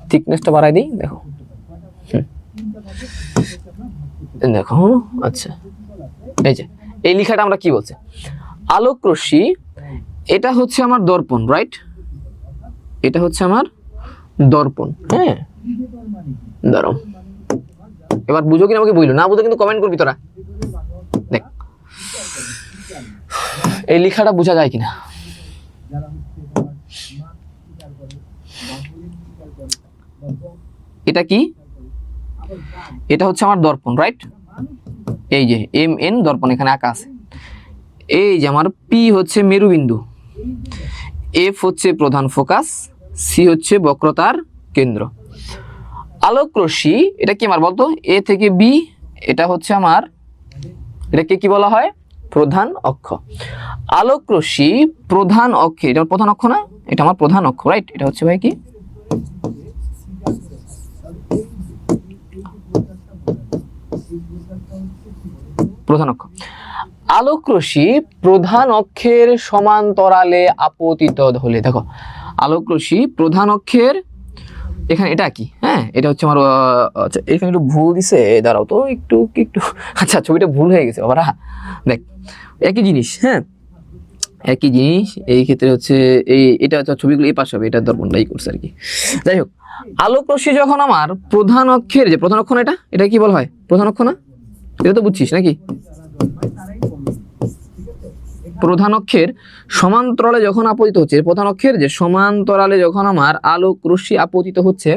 থিকনেসটা বাড়াই দিই, দেখো দেখো, আচ্ছা এই যে এই লেখাটা আমরা কি বলছে, আলোক রশ্মি, এটা হচ্ছে আমার দর্পণ, রাইট, এটা হচ্ছে আমার দর্পণ। হ্যাঁ, দাঁড়াও, এবার বুঝো কিনা আমাকে বইলো, না বুঝো কিন্তু কমেন্ট করবি তোরা, দেখ এই লেখাটা বোঝা যায় কিনা, এটা কি, এটা হচ্ছে আমার দর্পণ, রাইট, এই যে MN দর্পণ এখানে আঁকা আছে, এই যে আমার পি হচ্ছে মেরুবিন্দু, এফ হচ্ছে প্রধান ফোকাস, সি হচ্ছে বক্রতার কেন্দ্র। আলোক রশ্মি এটা কি আমার বলতো, এ থেকে বি, এটা হচ্ছে আমার, এটাকে কি বলা হয়, প্রধান অক্ষ। আলোক রশ্মি প্রধান অক্ষে, এটা প্রধান অক্ষ না, এটা আমার প্রধান অক্ষ, রাইট, এটা হচ্ছে ভাই কি প্রধান অক্ষ। আলোক রশ্মি প্রধান অক্ষের সমান্তরালে আপতিত হলে, দেখো আলোক রশ্মি প্রধান অক্ষের, এখানে এটা কি, হ্যাঁ এটা হচ্ছে আমার, আচ্ছা এখানে একটু ভুল দিছে, দাঁড়াও তো একটু, আচ্ছা ছবিটা ভুল হয়ে গেছে বাবারা, দেখ একই জিনিস, হ্যাঁ একই জিনিস, এই ক্ষেত্রে হচ্ছে এটা হচ্ছে ছবিগুলো এই পাশে হবে, এটা দর্পণটাই করছে আর কি। যাই হোক, আলোক রশ্মি যখন আমার প্রধান অক্ষের, যে প্রধান অক্ষ না, এটা কি বলা হয়, প্রধান অক্ষ না, এটা তো বুঝছিস নাকি, প্রধান অক্ষের সমান্তরালে যখন আপতিত হচ্ছে, প্রধান অক্ষের যে সমান্তরালে যখন আমার আলোক রশ্মি আপতিত হচ্ছে,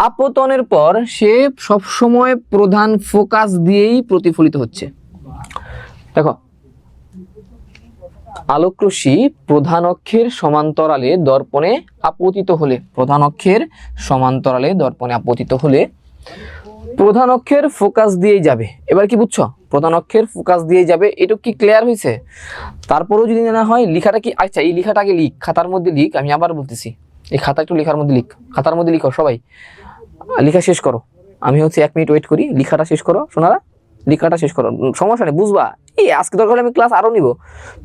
আপতনের পর সে সব সময় প্রধান ফোকাস দিয়েই প্রতিফলিত হচ্ছে। দেখো আলোকরশ্মি প্রধান অক্ষের সমান্তরালে দর্পণে আপতিত হলে, প্রধান অক্ষের সমান্তরালে দর্পণে আপতিত হলে প্রধান অক্ষের ফোকাস দিয়েই যাবে। এবার কি বুঝছো? প্রধান অক্ষের ফোকাস দিয়ে যাবে, এটা কি ক্লিয়ার হয়েছে? তারপরেও যদি না হয় লিখাটা কি, আচ্ছা এই লিখাটাকে লিখ, খাতার মধ্যে লিখ। আমি আবার বলতেছি, এই খাতা একটু লেখার মধ্যে লিখ, খাতার মধ্যে লিখো সবাই, লেখা শেষ করো। আমি হচ্ছে 1 মিনিট ওয়েট করি, লেখাটা শেষ করো সোনারা, লেখাটা শেষ করো, সমস্যা নেই, বুঝবা। এই আজকে দরকার হলে আমি ক্লাস আরো নিব,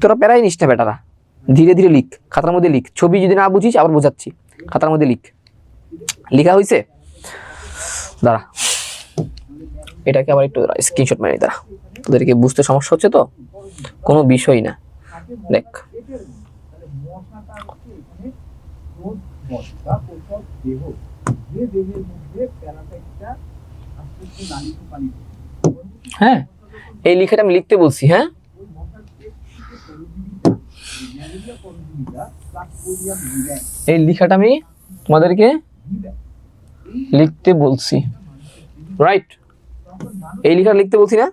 তোরা প্যারাই নিস না বেটারা, ধীরে ধীরে লিখ, খাতার মধ্যে লিখ। ছবি যদি না বুঝিস আবার বোঝাচ্ছি, খাতার মধ্যে লিখ। লেখা হয়েছে? দাঁড়া, এটাকে আবার একটু স্ক্রিনশট মেরে দাঁড়া, তোদেরকে বুঝতে সমস্যা হচ্ছে তো, কোনো বিষয় না। দেখ হ্যাঁ, এই লেখাটা আমি লিখতে বলছি। হ্যাঁ, এই লেখাটা আমি তোমাদেরকে লিখতে বলছি, রাইট? এই লেখা লিখতে বলছি না?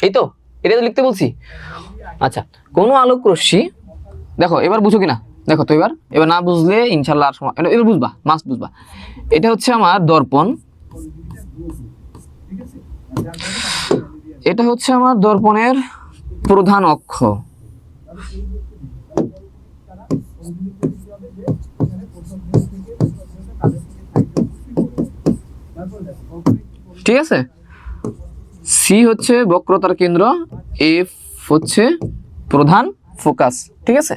এই তো, এটা তো লিখতে বলছি। আচ্ছা, কোন আলোক রশ্মি, দেখো এবার বুঝো কিনা, দেখো তো এবার, এবার না বুঝলে ইনশাল্লাহ আর সময়, এবার বুঝবা, মাস্ট বুঝবা। এটা হচ্ছে আমার দর্পণ, এটা হচ্ছে আমার দর্পণের প্রধান অক্ষ। ঠিক আছে, সি হচ্ছে বক্রতার কেন্দ্র, এফ হচ্ছে প্রধান ফোকাস। ঠিক আছে,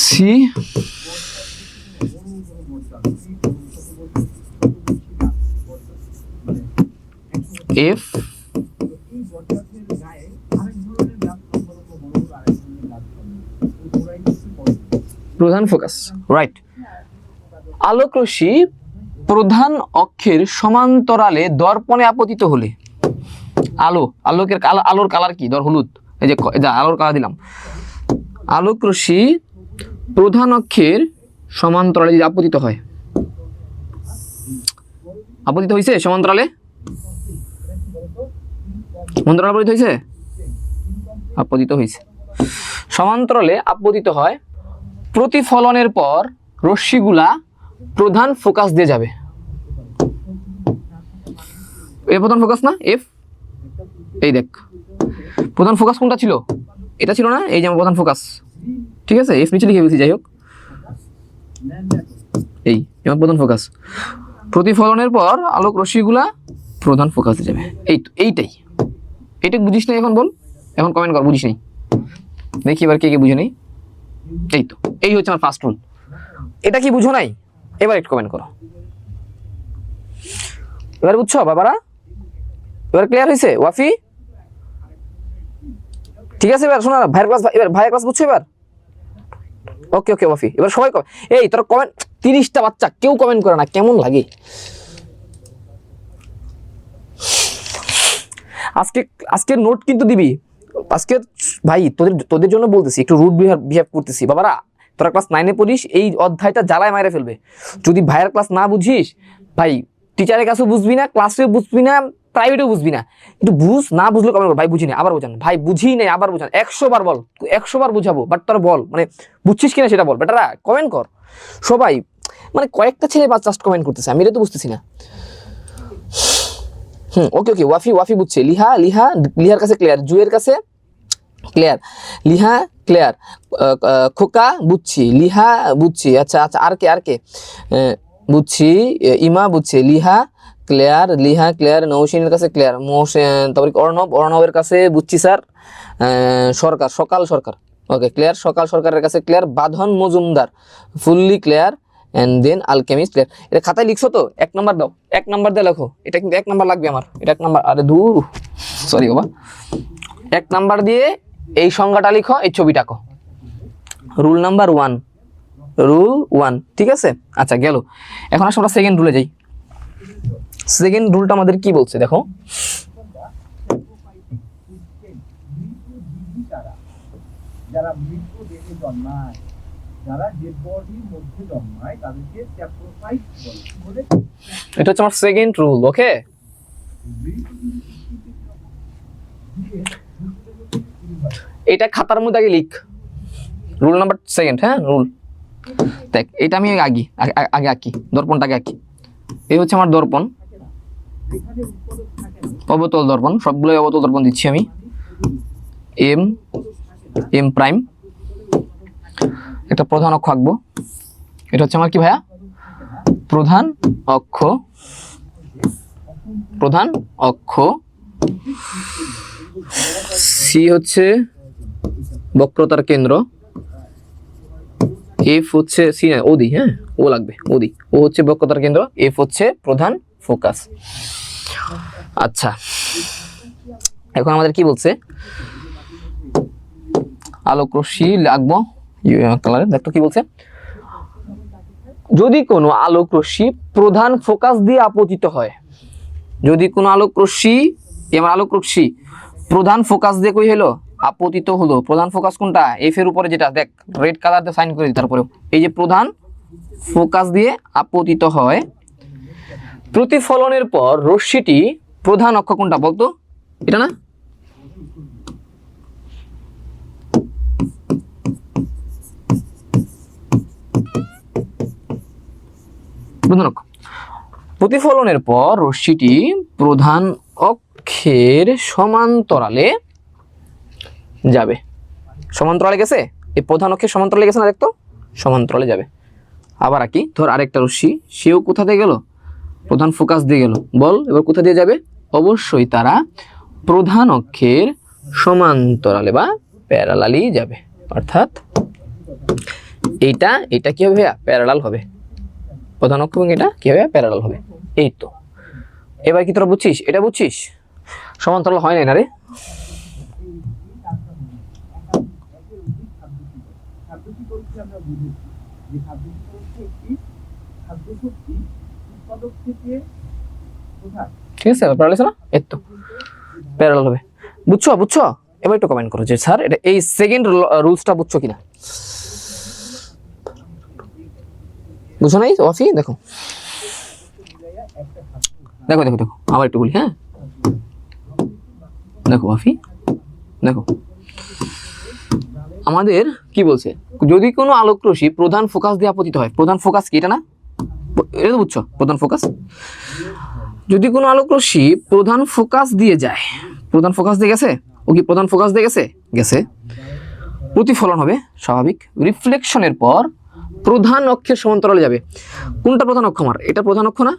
সি এফ প্রধান ফোকাস, রাইট। আলোক রশ্মি প্রধান অক্ষের সমান্তরালে দর্পণে আপতিত হলে, আলোর কালার কি? ধর হলুদ, এই যে আলোর কালার দিলাম। আলোক রশ্মি প্রধান অক্ষের সমান্তরালে যদি আপতিত হয়, আপতিত হয়েছে সমান্তরালে, সমান্তরালে আপতিত হয়েছে, আপতিত হয়েছে, সমান্তরালে আপতিত হয়, প্রতিফলনের পর রশ্মিগুলা প্রধান ফোকাস দিয়ে যাবে। এ প্রধান ফোকাস না, এফ, এই দেখ প্রধান ফোকাস কোনটা ছিল? এটা ছিল না, এই যে আমার প্রধান ফোকাস। ঠিক আছে, এফ নিচে লিখে ফেলছি, যাই হোক, এই আমার প্রধান ফোকাস। প্রতিফলনের পর আলোক রশ্মিগুলা প্রধান ফোকাস দিয়ে যাবে। এই তো, এইটাই, এটা বুঝিস না? এখন বল, এখন কমেন্ট কর, বুঝিস নাই? দেখি এবার কে কে বুঝে নেই। এই তো, এই হচ্ছে আমার ফার্স্ট রুল। এটা কি বুঝো নাই? এবার একটু কমেন্ট করো। এবার বুঝছো বাবারা? এবার ক্লিয়ার হয়েছে ওয়াফি? ঠিক আছে, এবার শোনা ভাইয়ের ক্লাস, এবার ভাইয়ের ক্লাস বুঝছো এবার? ওকে ওকে ওয়াফি, এবার সবাই এই তোরা কমেন্ট, 30টা বাচ্চা কেউ কমেন্ট করে না, কেমন লাগে? আজকের নোট কিন্তু দিবি আজকে ভাই, তোদের জন্য বলতেছি, একটু রুড বিহেভ করতেছি বাবারা। তোরা ক্লাস 9-এ পড়িস, এই অধ্যায়টা জ্বালায় মাইরে ফেলবে। যদি ভাইয়ের ক্লাস না বুঝিস ভাই, টিচারের কাছেও বুঝবি না, ক্লাসেও বুঝবি না, প্রাইভেটেও বুঝবি না। একটু বুঝ, না বুঝলে কমেন্ট কর, ভাই বুঝি না, আবার বোঝান, ভাই বুঝি নাই, আবার বোঝান। 100 বার বল, 100 বার বুঝাবো, বাট তোরা বল, মানে বুঝছিস কিনা সেটা বল। বেটারা কমেন্ট কর সবাই, মানে কয়েকটা ছেলে বা জাস্ট কমেন্ট করতেছে, আমি এটা তো বুঝতেছি না। ওকে ওকে, ওয়াফি বুঝছে, লিহার কাছে ক্লিয়ার, জুয়ের কাছে ক্লিয়ার, লিহা ক্লিয়ার, খোকা বুঝছি, লিহা বুঝছি। আচ্ছা আচ্ছা, আর কে বুঝছি, ইমা বুঝছে, লিহা ক্লিয়ার, নৌসিনের কাছে ক্লিয়ার, তারপরে অর্ণবের কাছে বুঝছি স্যার, সরকার ওকে ক্লিয়ার, সরকারের কাছে clear, Bandhan Majumdar fully clear, and then alchemist clear. এটা খাতায় লিখছো তো? 1 নাম্বার দাও, 1 নাম্বার দিয়ে লেখো, এটা কিন্তু 1 নাম্বার লাগবে আমার, এটা 1 নাম্বার, আরে দূর সরি বাবা, 1 নাম্বার দিয়ে এই সংজ্ঞাটা লিখো, এই ছবিটা আঁকো। রুল নাম্বার 1, রুল 1, ঠিক আছে? আচ্ছা গেল, এখন আমরা সেকেন্ড রুলে যাই। সেকেন্ড রুলটা আমাদের কি বলছে দেখো, যারা মৃত দেহে জন্মায়, যারা ডেড বডির মধ্যে জন্মায়, তাদেরকে স্যাপ্রোফাইট বলে। এটা হচ্ছে আমার সেকেন্ড রুল, ওকে? এটা খাতার মধ্যে আগে লিখ, রুল নাম্বার 2 হ্যাঁ রুল। দেখ এটা আমি আগে আগে আঁকি, দর্পণটাকে আঁকি। এই হচ্ছে আমার দর্পণ, অবতল দর্পণ, সবগুলোই অবতল দর্পণ দিচ্ছি আমি। এম এম প্রাইম, একটা প্রধান অক্ষ আঁকবো। এটা হচ্ছে আমার কি ভাইয়া? প্রধান অক্ষ, প্রধান অক্ষ। সি হচ্ছে বক্রতার কেন্দ্র, এফ হচ্ছে সি না ওডি, হ্যাঁ ও লাগবে ওডি, ও হচ্ছে বক্রতার কেন্দ্র, এফ হচ্ছে প্রধান ফোকাস। আচ্ছা এখন আমাদের কি বলছে? আলোক রশ্মি লাগবো কালারে। দেখো কি বলছে, যদি কোনো আলোক রশ্মি প্রধান ফোকাস দিয়ে আপতিত হয়, যদি কোনো আলোক রশ্মি, এবার আলোক রশ্মি প্রধান ফোকাস দিয়ে কই হলো আপতিত হলো, প্রধান ফোকাস কোনটা? এফ এর উপরে যেটা, দেখ রেড কালার দিয়ে সাইন করে দিই। তারপরেও এই যে প্রধান ফোকাস দিয়ে আপতিত হয়, প্রতিফলনের পর রশ্মিটি প্রধান অক্ষ কোনটা বলতো? এটা না? প্রধান অক্ষ। প্রতিফলনের পর রশ্মিটি প্রধান অক্ষের সমান্তরালে যাবে। সমান্তরালে গেছে, এই প্রধান অক্ষের সমান্তরালে গেছে না, দেখতো সমান্তরালে যাবে। আবার কি ধর আরেকটা রশ্মি, সেও কোথা দিয়ে গেল? প্রধান ফোকাস দিয়ে গেল। বল এবার কোথা দিয়ে যাবে? অবশ্যই তারা প্রধান অক্ষের সমান্তরালে বা প্যারালালি যাবে। অর্থাৎ এটা কি হবে? প্যারালাল হবে। প্রধান অক্ষ এবং এটা কি হবে? প্যারালাল হবে। এই তো এবার কি তোরা বুঝছিস? এটা বুঝছিস? সমান্তরাল হয় না রে। ঠিক আছে প্যারালাল আছে না? এই তো প্যারালাল হবে। বুঝছো? বুঝছো? এবার একটু কমেন্ট করো যে স্যার এটা এই সেকেন্ড রুলসটা বুঝছো কিনা। বুঝো নাই ওয়াফি? দেখো দেখো দেখো দেখো আবার একটু বলি, হ্যাঁ দেখো ওয়াফি, দেখো আমাদের কি বলছে, যদি কোনো আলোক রশ্মি প্রধান ফোকাস দিয়ে আপতিত হয়, প্রধান ফোকাস কি? এটা না? এটা তো বুঝছো প্রধান ফোকাস। যদি কোনো আলোক রশ্মি প্রধান ফোকাস দিয়ে যায়, প্রধান ফোকাস দিয়ে গেছে, ও কি প্রধান ফোকাস দিয়ে গেছে? গেছে। প্রতিফলন হবে স্বাভাবিক, রিফ্লেকশনের পর প্রধান অক্ষের সমান্তরালে যাবে। কোনটা প্রধান অক্ষ আমার? এটা প্রধান অক্ষ না?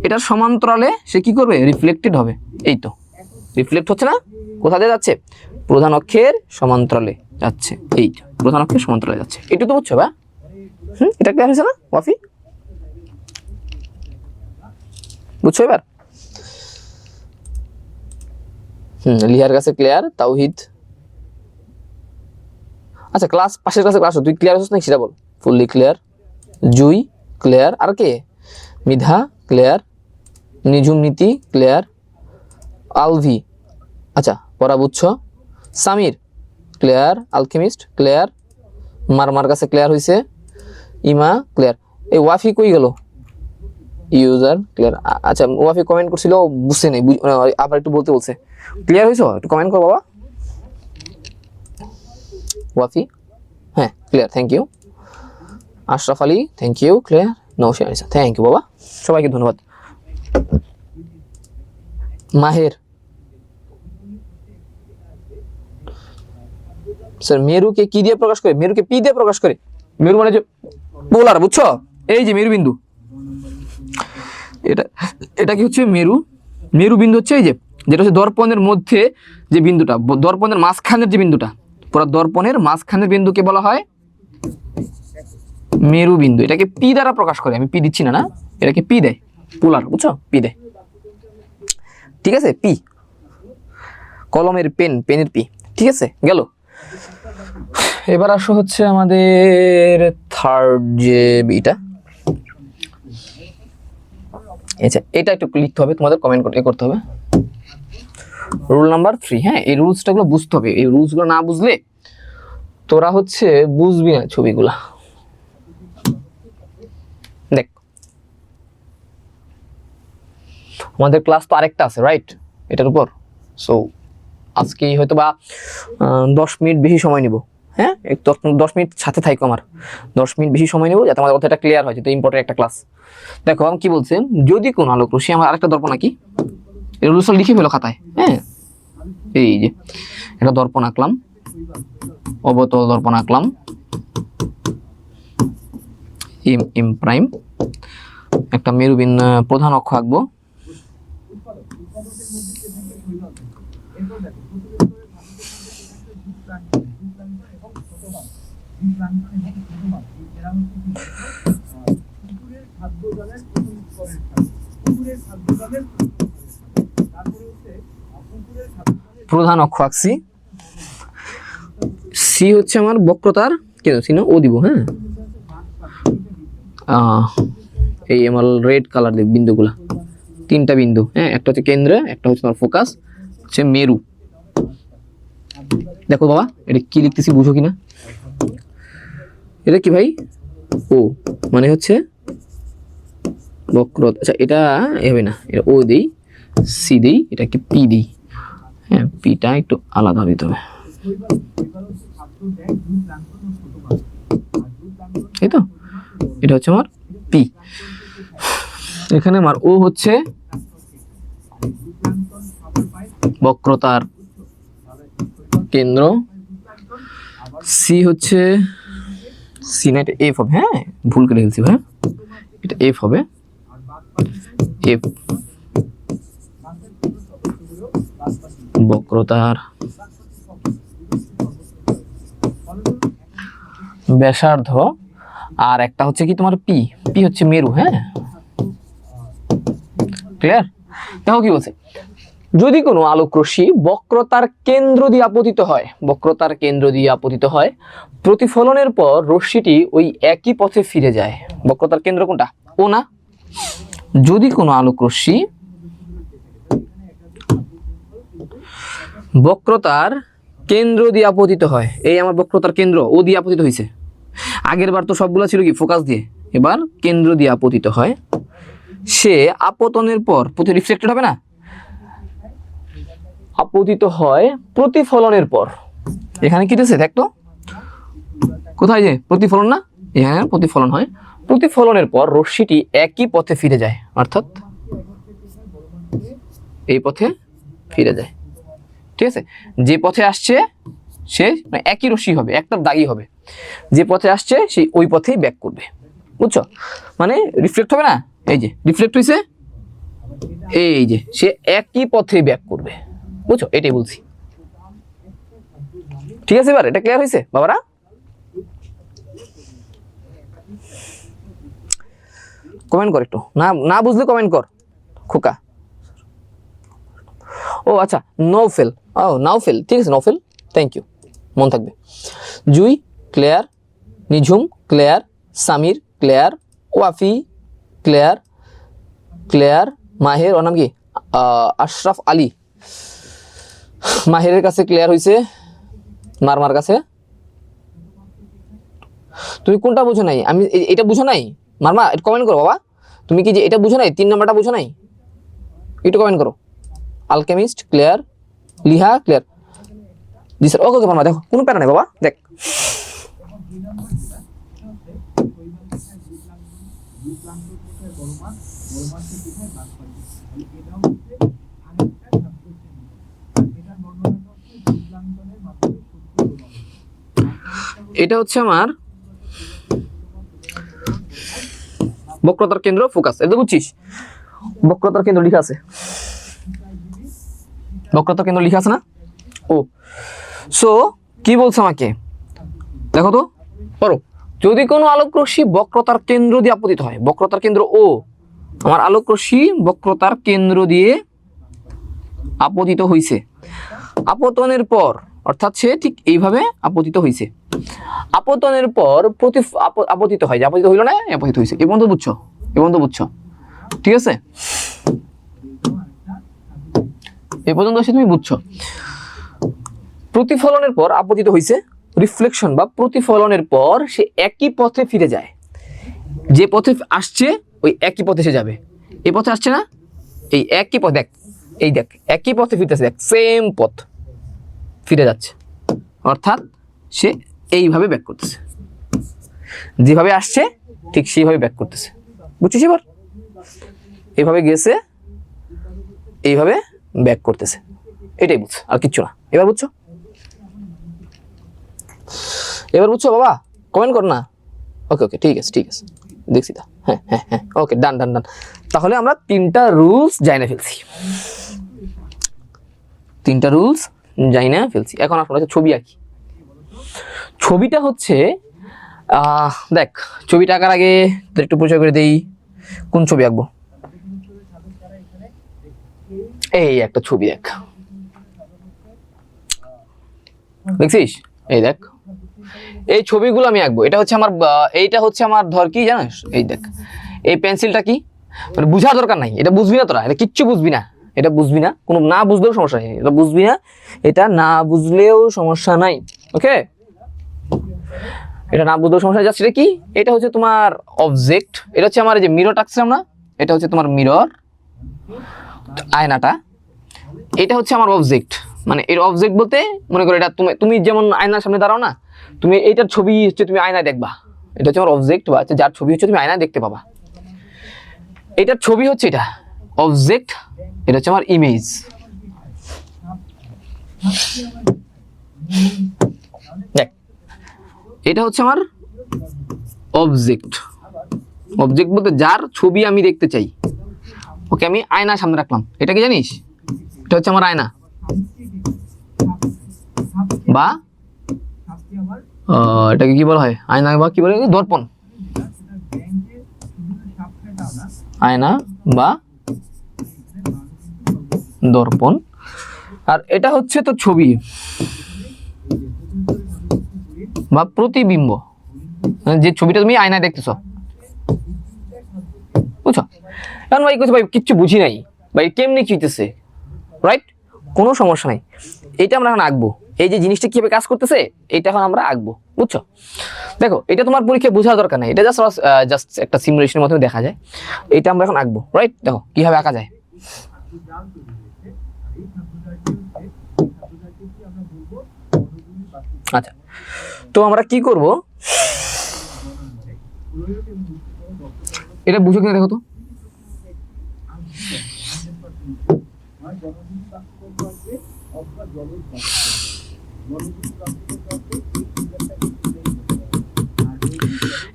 এটার সমান্তরালে সে কি করবে? রিফ্লেক্টেড হবে। এই তো রিফ্লেক্ট হচ্ছে না? কোথা দিয়ে যাচ্ছে? প্রধান অক্ষের সমান্তরালে যাচ্ছে। এই প্রধান অক্ষের সমান্তরালে যাচ্ছে। এটা তো বুঝছো বা? এটা ক্লিয়ার হয়েছে না ওয়াফি? বুঝছো এবার? লিহার কাছে ক্লিয়ার, তাওহিদ। আচ্ছা ক্লাস পাশের ক্লাসে ক্লাস, তুই ক্লিয়ার হচ্ছিস নাকি সেটা বল। ফুললি ক্লিয়ার, জুই ক্লিয়ার, আর কে? মিধা ক্লিয়ার, নিঝুম নীতি ক্লিয়ার, আলভি আচ্ছা পড়া বুঝছো, সামির ক্লিয়ার, আলকেমিস্ট ক্লিয়ার, মারমার কাছে ক্লিয়ার হয়েছে, ইমা ক্লিয়ার। এই ওয়াফি কই গেল? User clear. আচ্ছা ওয়াফি কমেন্ট করছিল, বুঝছে নাই, আবার একটু বলতে বলছে। ক্লিয়ার হয়েছো? একটু কমেন্ট কর বাবা। ওয়াফি হ্যাঁ clear, thank you. Ashraf Ali thank you, clear. Naushi Anisa thank you বাবা, সবাইকে ধন্যবাদ। মাহের স্যার মেরুকে কি দিয়ে প্রকাশ করে? মেরুকে পি দিয়ে প্রকাশ করে। মেরু মানে যে পোলার, বুঝছো? এই যে মেরু বিন্দু, এটা কি হচ্ছে মেরু? মেরু বিন্দু হচ্ছে এই যে যেটা হচ্ছে দর্পণের মধ্যে যে বিন্দুটা, দর্পণের মাঝখানের যে বিন্দুটা, পুরো দর্পণের মাঝখানের বিন্দুকে বলা হয় মেরু বিন্দু। এটাকে পি দ্বারা প্রকাশ করে। আমি পি দিচ্ছি না, না এটাকে পি দেয়, পোলার, বুঝছো? পি দেয়, ঠিক আছে? পি কলমের পেন, পেনের পি, ঠিক আছে গেল। এবার আসো হচ্ছে আমাদের থার্ড যে বিটা, আচ্ছা এটা একটু লিখতে হবে, তোমাদের কমেন্ট করতে হবে। রুল নাম্বার 3, হ্যাঁ এই রুলসটা গুলো বুঝতে হবে। এই রুলস গুলো না বুঝলে তোরা হচ্ছে বুঝবি না ছবিগুলা। দেখ আমাদের ক্লাস তো আরেকটা আছে রাইট এটার উপর, সো আজকে হয়তো বা 10 মিনিট বেশি সময় নিব। হ্যাঁ, 10 মিনিট সাথে থাকো, আমার 10 মিনিট বেশি সময় নেব যাতে আমাদের কথাটা ক্লিয়ার হয়, যেটা ইম্পর্টেন্ট একটা ক্লাস। দেখো আমি কি বলছে, যদি কোন আলোক রশ্মি, আমার আরেকটা দর্পণ আঁকি, এর রুলস লিখে ফেলো খাতায়। হ্যাঁ, এই যে একটা দর্পণ আঁকলাম, অবতল দর্পণ আঁকলাম, এম প্রাইম, একটা মেরুবিন্দু প্রধান অক্ষ আঁকবো, প্রধান অক্ষ আঁকছি, সি হচ্ছে আমার বক্রতার কেন্দ্র, সি না ও দিব। হ্যাঁ, এই আমার রেড কালার দেব বিন্দুগুলা, 3টা বিন্দু। হ্যাঁ, একটা হচ্ছে কেন্দ্রে, একটা হচ্ছে আমার ফোকাস, হচ্ছে মেরু। দেখো বাবা এটা কি লিখতেছি বুঝো কিনা, এটা কি ভাই, ও মানে হচ্ছে বক্রতা। আচ্ছা এটা হবে না, এটা ও দেই, সি দেই, এটা কি পি দেই। হ্যাঁ, পিটা একটু আলাদা দিতে হবে, এই তো, এটা হচ্ছে আমার পি। এখানে আমার ও হচ্ছে বক্রতার কেন্দ্র, সি হচ্ছে, সি না এটা এফ হবে। হ্যাঁ, ভুল করে ফেলছি ভাই, এটা এফ হবে, এফ বক্রতার ব্যাসার্ধ, আর একটা হচ্ছে কি তোমার পি, পি হচ্ছে মেরু। হ্যাঁ, ক্লিয়ার? দেখো কি বলছে, যদি কোনো আলোক রশ্মি বক্রতার কেন্দ্র দিয়ে আপতিত হয়, বক্রতার কেন্দ্র দিয়ে আপতিত হয়, প্রতিফলনের পর রশ্মিটি ওই একই পথে ফিরে যায়। বক্রতার কেন্দ্র কোনটা, ও না? যদি কোনো আলোক রশ্মি বক্রতার কেন্দ্র দিয়ে আপতিত হয়, এই আমার বক্রতার কেন্দ্র ও দিয়ে আপতিত হয়েছে, আগের বার তো সবগুলো ছিল কি ফোকাস দিয়ে, এবার কেন্দ্র দিয়ে আপতিত হয়, সে আপতনের পর প্রতি রিফ্লেক্টেড হবে না, আপতিত হয় প্রতিফলনের পর। এখানে কি দিয়েছে দেখ তো, কোথায় যে প্রতিফলন না, এখানে প্রতিফলন হয়, প্রতিফলনের পর রশ্মিটি একই পথে ফিরে যায়, অর্থাৎ এই পথে ফিরে যায়। ঠিক আছে, যে পথে আসছে সে মানে একই রশ্মি হবে, একটা দাগই হবে, যে পথে আসছে সেই ওই পথেই ব্যাক করবে। বুঝছো, মানে রিফ্লেক্ট হবে না, এই যে রিফ্লেক্ট হয়েছে, এই যে সে একই পথে ব্যাক করবে। বুঝছো, এটাই বলছি। ঠিক আছে, এবার এটা ক্লিয়ার হয়েছে বাবারা? কমেন্ট কর একটু, না না বুঝলে কমেন্ট কর খোকা। ও আচ্ছা, নৌফেল, ও নাওফেল, ঠিক আছে নৌফেল, থ্যাংক ইউ, মন থাকবে। Jui clear, Nijhum clear, Samir clear, Wafi clear, clear, Maher, ওর নাম কি আশরাফ আলী, মাহেরের কাছে ক্লিয়ার হয়েছে, মারমার কাছে। তুমি কোনটা বুঝো নাই, আমি এটা বুঝো নাই মারমা, এটা কমেন্ট করো বাবা। তুমি কি যে এটা বুঝো নাই, 3 নাম্বারটা বুঝো নাই, একটু কমেন্ট করো। আলকেমিস্ট ক্লিয়ার, লিহা ক্লিয়ার, জি স্যার, ওকে ওকে মারমা, দেখো কোনো প্যারা নাই বাবা, দেখ এটা হচ্ছে আমার বক্রতার কেন্দ্র ফোকাস, এটা বুঝছিস? বক্রতার কেন্দ্র লেখা আছে, বক্রতার কেন্দ্র লেখা আছে না? ও সো কি বলছে আমাকে দেখো তো, পড়ো। যদি কোনো আলোক রশ্মি বক্রতার কেন্দ্র দিয়ে আপতিত হয়, বক্রতার কেন্দ্র ও, আমার আলোক রশ্মি বক্রতার কেন্দ্র দিয়ে আপতিত হইছে, আপতনের পর, অর্থাৎ সে ঠিক এইভাবে আপতিত হইছে, আপতনের পর আপতিত হয়, যে আপতিত হইল না, আপতিত হইছে। এই পর্যন্ত বুঝছো? এই পর্যন্ত বুঝছো? ঠিক আছে, এই পর্যন্ত এসে তুমি বুঝছো। প্রতিফলনের পর আপতিত হইছে, রিফ্লেকশন বা প্রতিফলনের পর সে একই পথে ফিরে যায়, যে পথে আসছে ওই একই পথে সে যাবে। এই পথে আসছে না, এই একই পথ, দেখ এই দেখ একই পথে ফিরতেছে, দেখ সেম পথ, ফিরে যাচ্ছে, অর্থাৎ সে এইভাবে ব্যাক করতেছে, যেভাবে আসছে ঠিক সেইভাবে ব্যাক করতেছে। বুঝছিস? এবার এইভাবে গেছে, এইভাবে ব্যাক করতেছে, এটাই বুঝ, আর কিচ্ছু না। এবার বুঝছো? এবার বুঝছো বাবা? কমেন্ট কর না। ওকে ওকে, ঠিক আছে ঠিক আছে, দেখছি তা। হ্যাঁ হ্যাঁ হ্যাঁ, ওকে, ডান ডান ডান। তাহলে আমরা 3টা রুলস জানা ফেলছি, 3টা রুলস জানা ফেলছি। এখন আপনার হচ্ছে ছবি আঁকি। ছবিটা হচ্ছে দেখ, ছবিটা আঁকার আগে তোর একটু পরিচয় করে দেই। কোন ছবি আঁকবো? এই একটা ছবি দেখ, দেখছিস? এই দেখ, এই ছবিগুলো আমি আঁকবো। এটা হচ্ছে আমার, এইটা হচ্ছে আমার, ধর কি জানিস, এই দেখ, এই পেন্সিলটা কি, মানে বুঝার দরকার নাই, এটা বুঝবি না তোরা, এটা কিচ্ছু বুঝবি না, এটা বুঝবি না, কোনো না বুঝলেও সমস্যা নেই, এটা বুঝবি না, এটা না বুঝলেও সমস্যা নাই। ওকে, এটা না বুঝলেও সমস্যা যাচ্ছে। এটা কি? এটা হচ্ছে তোমার অবজেক্ট। এটা হচ্ছে আমার এই যে মিরর আঁকছিলাম না, এটা হচ্ছে তোমার মিরর, আয়নাটা। এটা হচ্ছে আমার অবজেক্ট, মানে এর অবজেক্ট বলতে মনে করো এটা তুমি যেমন আয়নার সামনে দাঁড়াও না, তুমি এইটার ছবি হচ্ছে তুমি আয়নায় দেখবা, এটা হচ্ছে আমার অবজেক্ট, বা যার ছবি হচ্ছে তুমি আয়নায় দেখতে পাবা, এটার ছবি হচ্ছে এটা অবজেক্ট, এটা হচ্ছে আমার ইমেজ। দেখ, এটা হচ্ছে আমার অবজেক্ট। অবজেক্ট বলতে যার ছবি আমি দেখতে চাই, ওকে আমি আয়নার সামনে রাখলাম, এটা কি জানিস? এটা হচ্ছে আমার আয়না, বা এটাকে কি বলা হয়, আয়না বা কি বলে, দর্পণ। আয়না বা দর্পণ। আর এটা হচ্ছে তো ছবি বা প্রতিবিম্ব, যে ছবিটা তুমি আয়নায় দেখতেছো, বুঝছো? কারণ ভাই কিছু, ভাই কিচ্ছু বুঝি নাই ভাই, কেমনি কি হইতেছে, রাইট? কোনো সমস্যা নাই, এটা আমরা এখন আঁকবো। এই যে জিনিসটা কিভাবে কাজ করতেছে, এটা এখন আমরা আঁকবো, বুঝছো? দেখো, এটা তোমার পরীক্ষায় বোঝার দরকার নাই, এটা জাস্ট একটা সিমুলেশনের মাধ্যমে দেখা যায়। এটা আমরা এখন আঁকবো, রাইট? দেখো কিভাবে আঁকা যায়। আচ্ছা, তো আমরা কি করব, এটা বুঝো কিনা দেখো তো।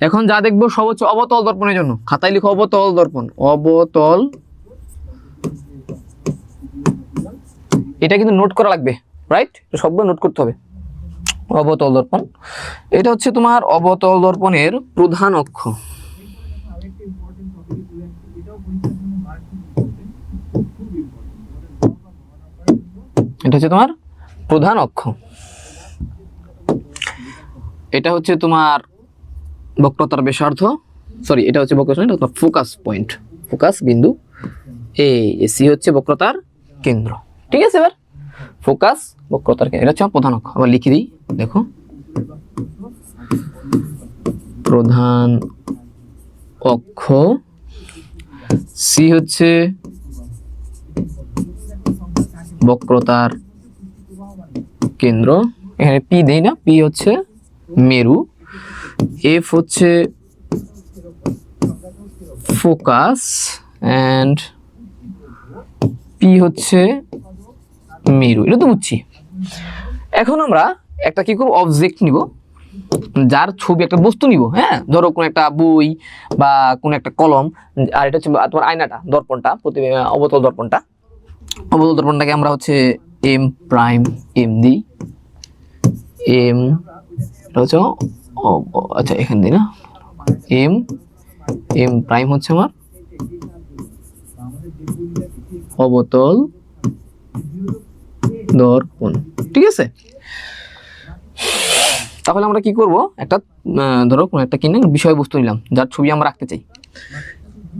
এখন যা দেখবো সব হচ্ছে অবতল দর্পণের জন্য, খাতায় লিখো অবতল দর্পণ, অবতল। এটা কিন্তু নোট করা লাগবে, রাইট? সবগুলো নোট করতে হবে। অবতল দর্পণ, এটা হচ্ছে তোমার অবতল দর্পণের প্রধান অক্ষ। এটা হচ্ছে তোমার প্রধান অক্ষ, এটা হচ্ছে তোমার বক্রতার ব্যাসার্ধ, সরি এটা হচ্ছে বক্রতা, এটা তোমার ফোকাস পয়েন্ট, ফোকাস বিন্দু। এই সি হচ্ছে বক্রতার কেন্দ্র, ঠিক আছে? এবার ফোকাস বক্রতার কেন্দ্র, এটা হচ্ছে প্রধান অক্ষ। আবার লিখে দিই, দেখো, প্রধান অক্ষ, সি হচ্ছে বক্রতার কেন্দ্র, এখানে পি দেই না, পি হচ্ছে মেরু, এফ হচ্ছে ফোকাস, এন্ড পি হচ্ছে মেরু। এটা তো বুঝছি। এখন আমরা একটা কি করব, অবজেক্ট নিব, যার ছবি, একটা বস্তু নিব। হ্যাঁ, ধরো কোন একটা বই বা কোন একটা কলম, আর এটা হচ্ছে তোমার আয়নাটা, দর্পণটা, অবতল দর্পণটা। অবতল দর্পণটাকে আমরা হচ্ছে এম প্রাইম এম দিই, এম হচ্ছে, আচ্ছা এখান দিই না, এম এম প্রাইম হচ্ছে আমার অবতল দর্পণ, ঠিক আছে? তাহলে আমরা কি করব, একটা ধরো কোন একটা কিনে বিষয়বস্তু নিলাম, যার ছবি আমরা রাখতে চাই।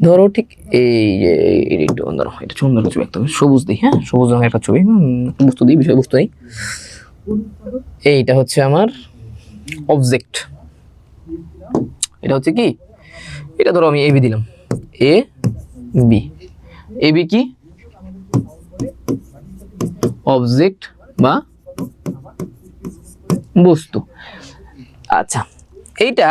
ধরো ঠিক এই ধরো, এটা সুন্দর ছবি, একটা সবুজ দিই, হ্যাঁ সবুজ রঙের একটা ছবি, বস্তু দিই, বিষয়বস্তু নেই। এইটা হচ্ছে আমার অবজেক্ট, এটা হচ্ছে কি, এটা ধরো আমি এবি দিলাম, এ বি। এবি কি, অবজেক্ট বা বস্তু। আচ্ছা, এইটা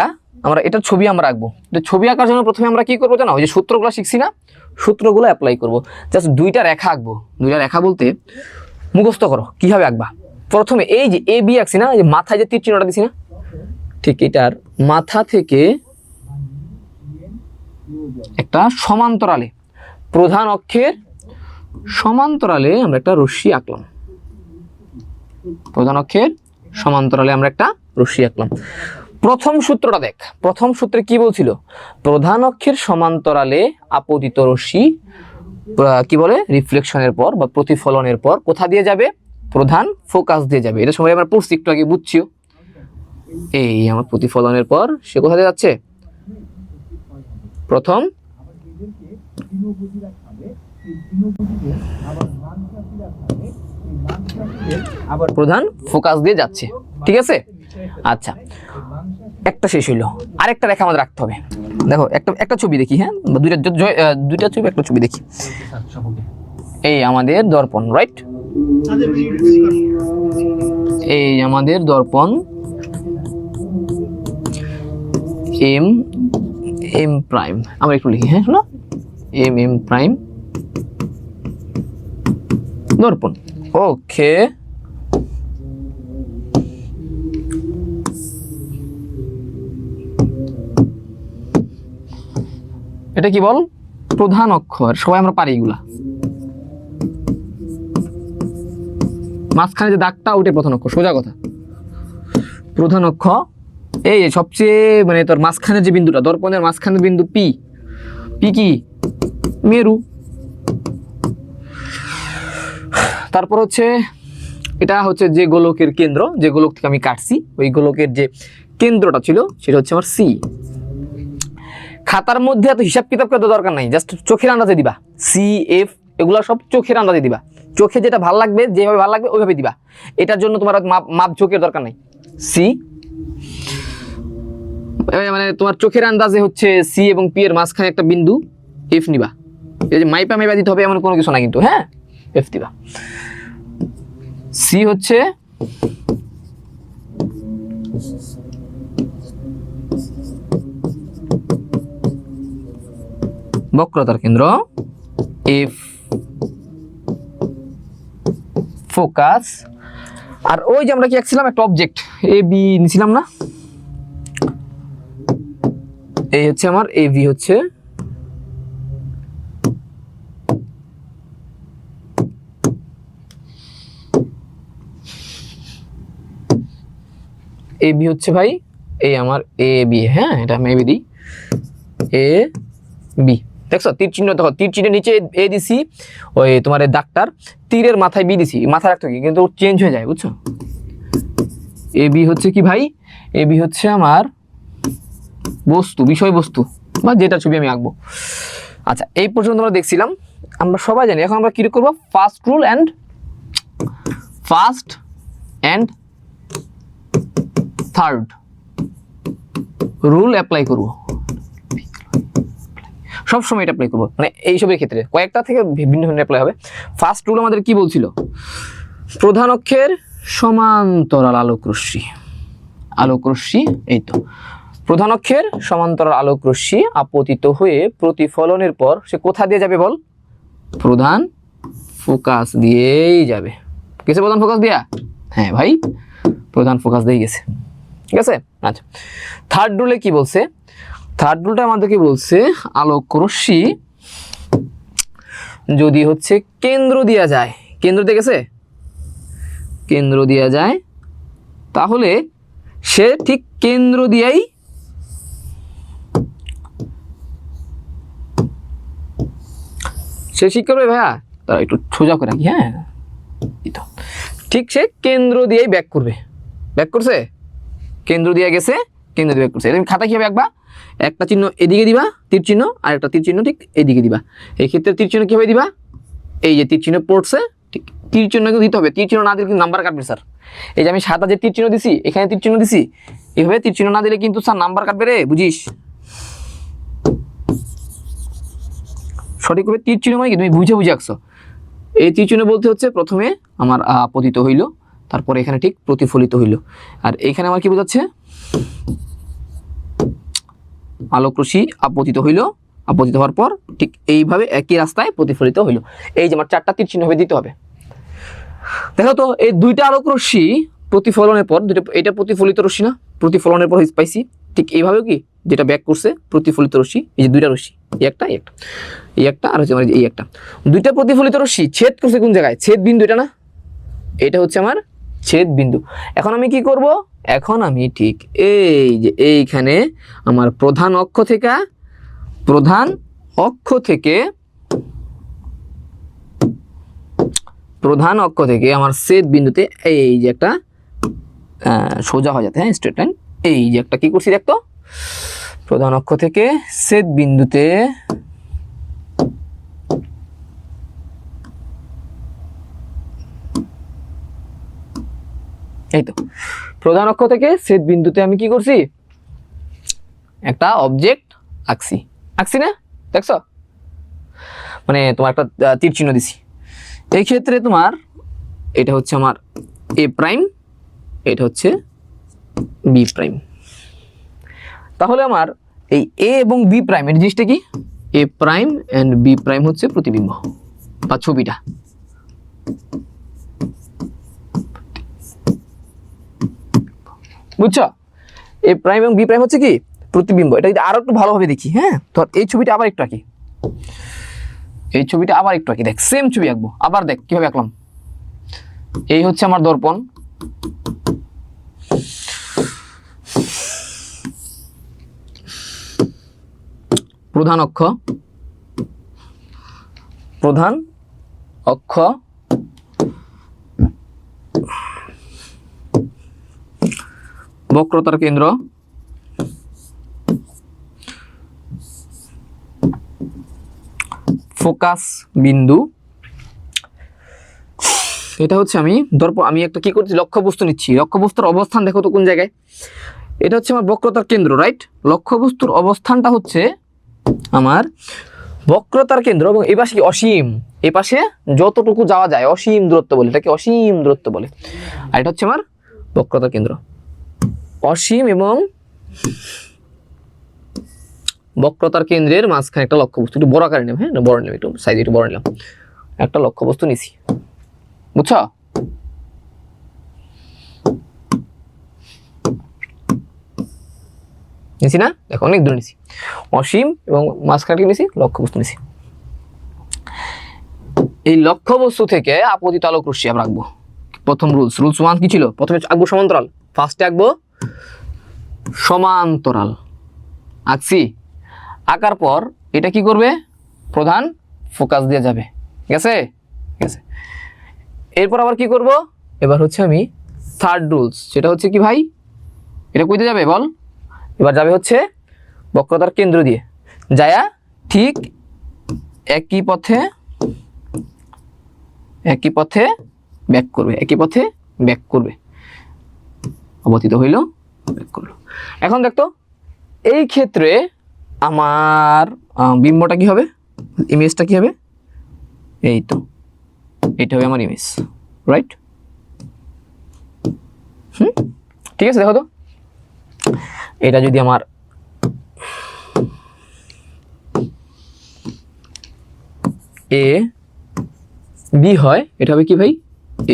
এটার ছবি আমরা আঁকবো। ছবি আঁকার জন্য প্রথমে আমরা কি করবো জানো, ওই যে সূত্রগুলো শিখছি না, সূত্রগুলো অ্যাপ্লাই করবো। জাস্ট দুইটা রেখা আঁকবো। দুইটা রেখা বলতে মুখস্থ করো কিভাবে আঁকবা। প্রথমে এই যে এ বি আঁকছি না, এই যে মাথায় যে তীর চিহ্নটা দিছি না, ঠিক এটার মাথা থেকে একটা সমান্তরালে, প্রধান অক্ষের সমান্তরালে আমরা একটা রশ্মি আঁকলাম। প্রধান অক্ষের সমান্তরালে আমরা একটা রশ্মি আঁকলাম। প্রথম সূত্রটা দেখ, প্রথম সূত্রে কি বলছিল, প্রধান অক্ষের সমান্তরালে আপতিত রশ্মি কি বলে, রিফ্লেকশনের পর বা প্রতিফলনের পর কোথা দিয়ে যাবে, প্রধান ফোকাস দিয়ে যাবে। এটা সবাই আমরা পড়ছি, একটু আগে বুঝছিও। এই আমার প্রতিফলনের পর সে কোথা দিয়ে যাচ্ছে, প্রথম প্রধান ফোকাস দিয়ে যাচ্ছে, ঠিক আছে। আচ্ছা, একটা শেষ হইলো, আরেকটা রেখা আমাদের রাখতে হবে। দেখো একটা ছবি দেখি, হ্যাঁ, দুইটা ছবি, একটা ছবি দেখি। এই আমাদের দর্পণ, রাইট, এই আমাদের দর্পণ এম এম প্রাইম, আমরা একটু লিখি, হ্যাঁ শোনো, এম এম প্রাইম দর্পণ। ওকে, এটা কি বল, প্রধান অক্ষর, সবাই আমরা পারি এগুলা। মাঝখানে যে দাগটা ওটা প্রধান অক্ষর, সোজা কথা। প্রধান অক্ষ এই সবচেয়ে মানে তোর মাঝখানে যে বিন্দুটা, দর্পণের মাঝখানে বিন্দু পি, পি কি মেরু। তারপর হচ্ছে এটা হচ্ছে যে গোলকের কেন্দ্র, যে গোলক থেকে আমি কাটছি, ওই গোলকের যে কেন্দ্রটা ছিল সেটা হচ্ছে আমার সি। খাতার মধ্যে এত হিসাব কিতাব করার দরকার নাই, জাস্ট চোখের আন্দাজে দিবা। সি এফ এগুলো সব চোখের আন্দাজে দিবা, চোখে যেটা ভালো লাগবে, যেভাবে ভালো লাগবে ওইভাবে দিবা। এটার জন্য তোমার মাপ ঝোঁকের দরকার নাই। সি মানে তোমার চোখের আন্দাজে হচ্ছে সি এবং পি এর মাঝখানে একটা বিন্দু এফ নিবা। এই যে মাইপা মাইপা দিতে হবে এমন কোনো কিছু না কিন্তু, হ্যাঁ, এফ দিবা। সি হচ্ছে বক্রতার কেন্দ্র, এফ ফোকাস। আর ওই যে আমরা কি আঁকছিলাম, একটা অবজেক্ট এ বি নিছিলাম না, এই হচ্ছে আমার এ বি, হচ্ছে এ বি হচ্ছে ভাই এই আমার এ বি, হ্যাঁ, এটা আমি এ বি দিই, এ বি। দেখছো তীর চিহ্ন, দেখো তীর চিহ্নের নিচে এ দিছি, ওই তোমার দাগটার তীরের মাথায় বি দিছি, মাথা রাখতো কি কিন্তু চেঞ্জ হয়ে যায়, বুঝছো। এ বি হচ্ছে কি ভাই, এ বি হচ্ছে আমার বস্তু, বিষয়বস্তু বা যেটা ছবি আমি আঁকবো। আচ্ছা, এই পর্যন্ত আমরা দেখছিলাম, আমরা সবাই জানি। এখন আমরা কি করবো, first and third rule apply করবো। সবসময় এটা অ্যাপ্লাই করবো, মানে এইসবের ক্ষেত্রে কয়েকটা থেকে ভিন্ন ভিন্ন অ্যাপ্লাই হবে। ফার্স্ট রুল আমাদের কি বলছিল, প্রধান অক্ষের সমান্তরাল আলোকরশ্মি, এই তো প্রধান অক্ষের সমান্তরাল আলোকরশ্মি আপতিত হয়ে প্রতিফলনের পর সে কোথা দিয়ে যাবে বল, প্রধান ফোকাস দিয়েই যাবে। গেছে প্রধান ফোকাস দিয়া, হ্যাঁ ভাই, প্রধান ফোকাস দিয়ে গেছে, ঠিক আছে। আচ্ছা, থার্ড রুলে কি বলছে, থার্ড রুলটা আমাদেরকে বলছে আলোকরশ্মি যদি হচ্ছে কেন্দ্র দেয়া যায়, কেন্দ্র দিয়ে গেছে, কেন্দ্র দেয়া যায়, তাহলে সে ঠিক কেন্দ্র দিয়েই সে ঠিক করবে। ভাইয়া তারা একটু সোজা করে রাখি, হ্যাঁ, ঠিক সে কেন্দ্র দিয়েই ব্যাক করবে। ব্যাক করছে, কেন্দ্র দিয়ে গেছে, কেন্দ্র দিয়ে ব্যাক করছে। এরকম খাতা কিভাবে আঁকবা, একটা চিহ্ন এদিকে দিবা তীর চিহ্ন, আর একটা তীর চিহ্ন ঠিক এদিকে দিবা। এই ক্ষেত্রে তীর চিহ্ন কিভাবে দিবা, এই যে তীর চিহ্ন পড়ছে ঠিক তীর চিহ্ন দিতে হবে। তীর চিহ্ন না দিলে কিন্তু নাম্বার কাটবে স্যার। এই যে আমি সাদা যে তীর চিহ্ন দিছি, এখানে তীর চিহ্ন দিছি, এইভাবে তীর চিহ্ন না দিলে কিন্তু স্যার নাম্বার কাটবে রে, বুঝিস। সঠিকভাবে তীর চিহ্ন মানে কি তুমি বুঝে আঁকছো। এই তীর চিহ্ন বলতে হচ্ছে প্রথমে আমার আপতিত হইল, তারপরে এখানে ঠিক প্রতিফলিত হইল। আর এখানে আমার কি বোঝাচ্ছে, আলোক রশ্মি আপতিত হইল, আপতিত হওয়ার পর ঠিক এইভাবে একই রাস্তায় প্রতিফলিত হইল। এই যে আমার 4টা তীর চিহ্ন হবে দিতে হবে। দেখো তো এই 2টা আলোক রশ্মি প্রতিফলনের পর, এটা প্রতিফলিত রশ্মি না, প্রতিফলনের পর পাইছি ঠিক এইভাবে কি যেটা ব্যাক করছে প্রতিফলিত রশ্মি, এই যে 2টা রশ্মি, এই একটা আর হচ্ছে আমার এই একটা, 2টা প্রতিফলিত রশ্মি ছেদ করছে কোন জায়গায়, ছেদ বিন্দু এটা না, এটা হচ্ছে আমার ছেদ বিন্দু। এখন আমি কি করব, এখন আমি ঠিক এই যে এইখানে আমার প্রধান অক্ষ থেকে আমার ছেদ বিন্দুতে এই যে একটা সোজা হয়ে যাবে, হ্যাঁ স্ট্রেট লাইন, এই যে একটা কি করছি দেখতো, প্রধান অক্ষ থেকে ছেদ বিন্দুতে এই তো প্রধান অক্ষ থেকে ছেদ বিন্দুতে আমি কি করছি, একটা অবজেক্ট আঁকছি না, দেখছো, মানে তোমার একটা তীর চিহ্ন দিছি। এই ক্ষেত্রে তোমার এটা হচ্ছে আমার এ প্রাইম, এটা হচ্ছে বি প্রাইম। তাহলে আমার এই এ এবং বি প্রাইম এর জিনিসটা কি, এ প্রাইম এন্ড বি প্রাইম হচ্ছে প্রতিবিম্ব বা ছবিটা। বুঝছো, এ প্রাইম এবং বি প্রাইম হচ্ছে কি প্রতিবিম্ব। এটা যদি আরো একটু ভালোভাবে দেখি, হ্যাঁ তো এই ছবিটা আবার একটু আঁকি, দেখ সেম ছবি আঁকবো, আবার দেখ কিভাবে আঁকলাম। এই হচ্ছে আমার দর্পণ, প্রধান অক্ষ বক্রতার কেন্দ্র, ফোকাস বিন্দু, এটা হচ্ছে আমি আমি একটা কি করছি, লক্ষ্যবস্তু নিচ্ছি। লক্ষ্যবস্তুর অবস্থান দেখো তো কোন জায়গায়, এটা হচ্ছে আমার বক্রতার কেন্দ্র, রাইট। লক্ষ্যবস্তুর অবস্থানটা হচ্ছে আমার বক্রতার কেন্দ্র, এবং এই পাশে কি অসীম, এই পাশে যতটুকু যাওয়া যায় অসীম দূরত্ব বলে, এটাকে অসীম দূরত্ব বলে। আর এটা হচ্ছে আমার বক্রতার কেন্দ্র, অসীম এবং বক্রতার কেন্দ্রের মাঝখানে একটা লক্ষ্যবস্তু, একটু বড় আকারে নেব, হ্যাঁ বড় নিলাম, একটু সাইজ একটু বড় নিলাম, একটা লক্ষ্যবস্তু নিছি, বুঝছো। নিছি না, দেখো অনেক দূরে নিছি, অসীম এবং মাঝখানে নিছি লক্ষ্যবস্তু নিছি। এই লক্ষ্যবস্তু থেকে আপতিত আলোক রশ্মি আমরা আঁকবো। প্রথম রুলস 1 কি ছিল, প্রথমে আঁকবো সমান্তরাল, ফার্স্টে আঁকবো সমান্তরাল, আঁকছি। আঁকার পর এটা কি করবে, প্রধান ফোকাস দিয়ে যাবে, গেছে। এরপর আবার কি করব, এবার হচ্ছে আমি থার্ড রুলস, সেটা হচ্ছে কি ভাই, এটা কইতে যাবে বল, এবার যাবে হচ্ছে বক্রতার কেন্দ্র দিয়ে যায়া ঠিক একই পথে ব্যাক করবে, অবতীত হইল, ব্যাক করলো। এখন দেখতো এই ক্ষেত্রে আমার বিম্বটা কি হবে, ইমেজটা কি হবে, এই তো এটা হবে আমার ইমেজ, রাইট। ঠিক আছে, দেখো তো এটা যদি আমার এ বি হয়, এটা হবে কি ভাই,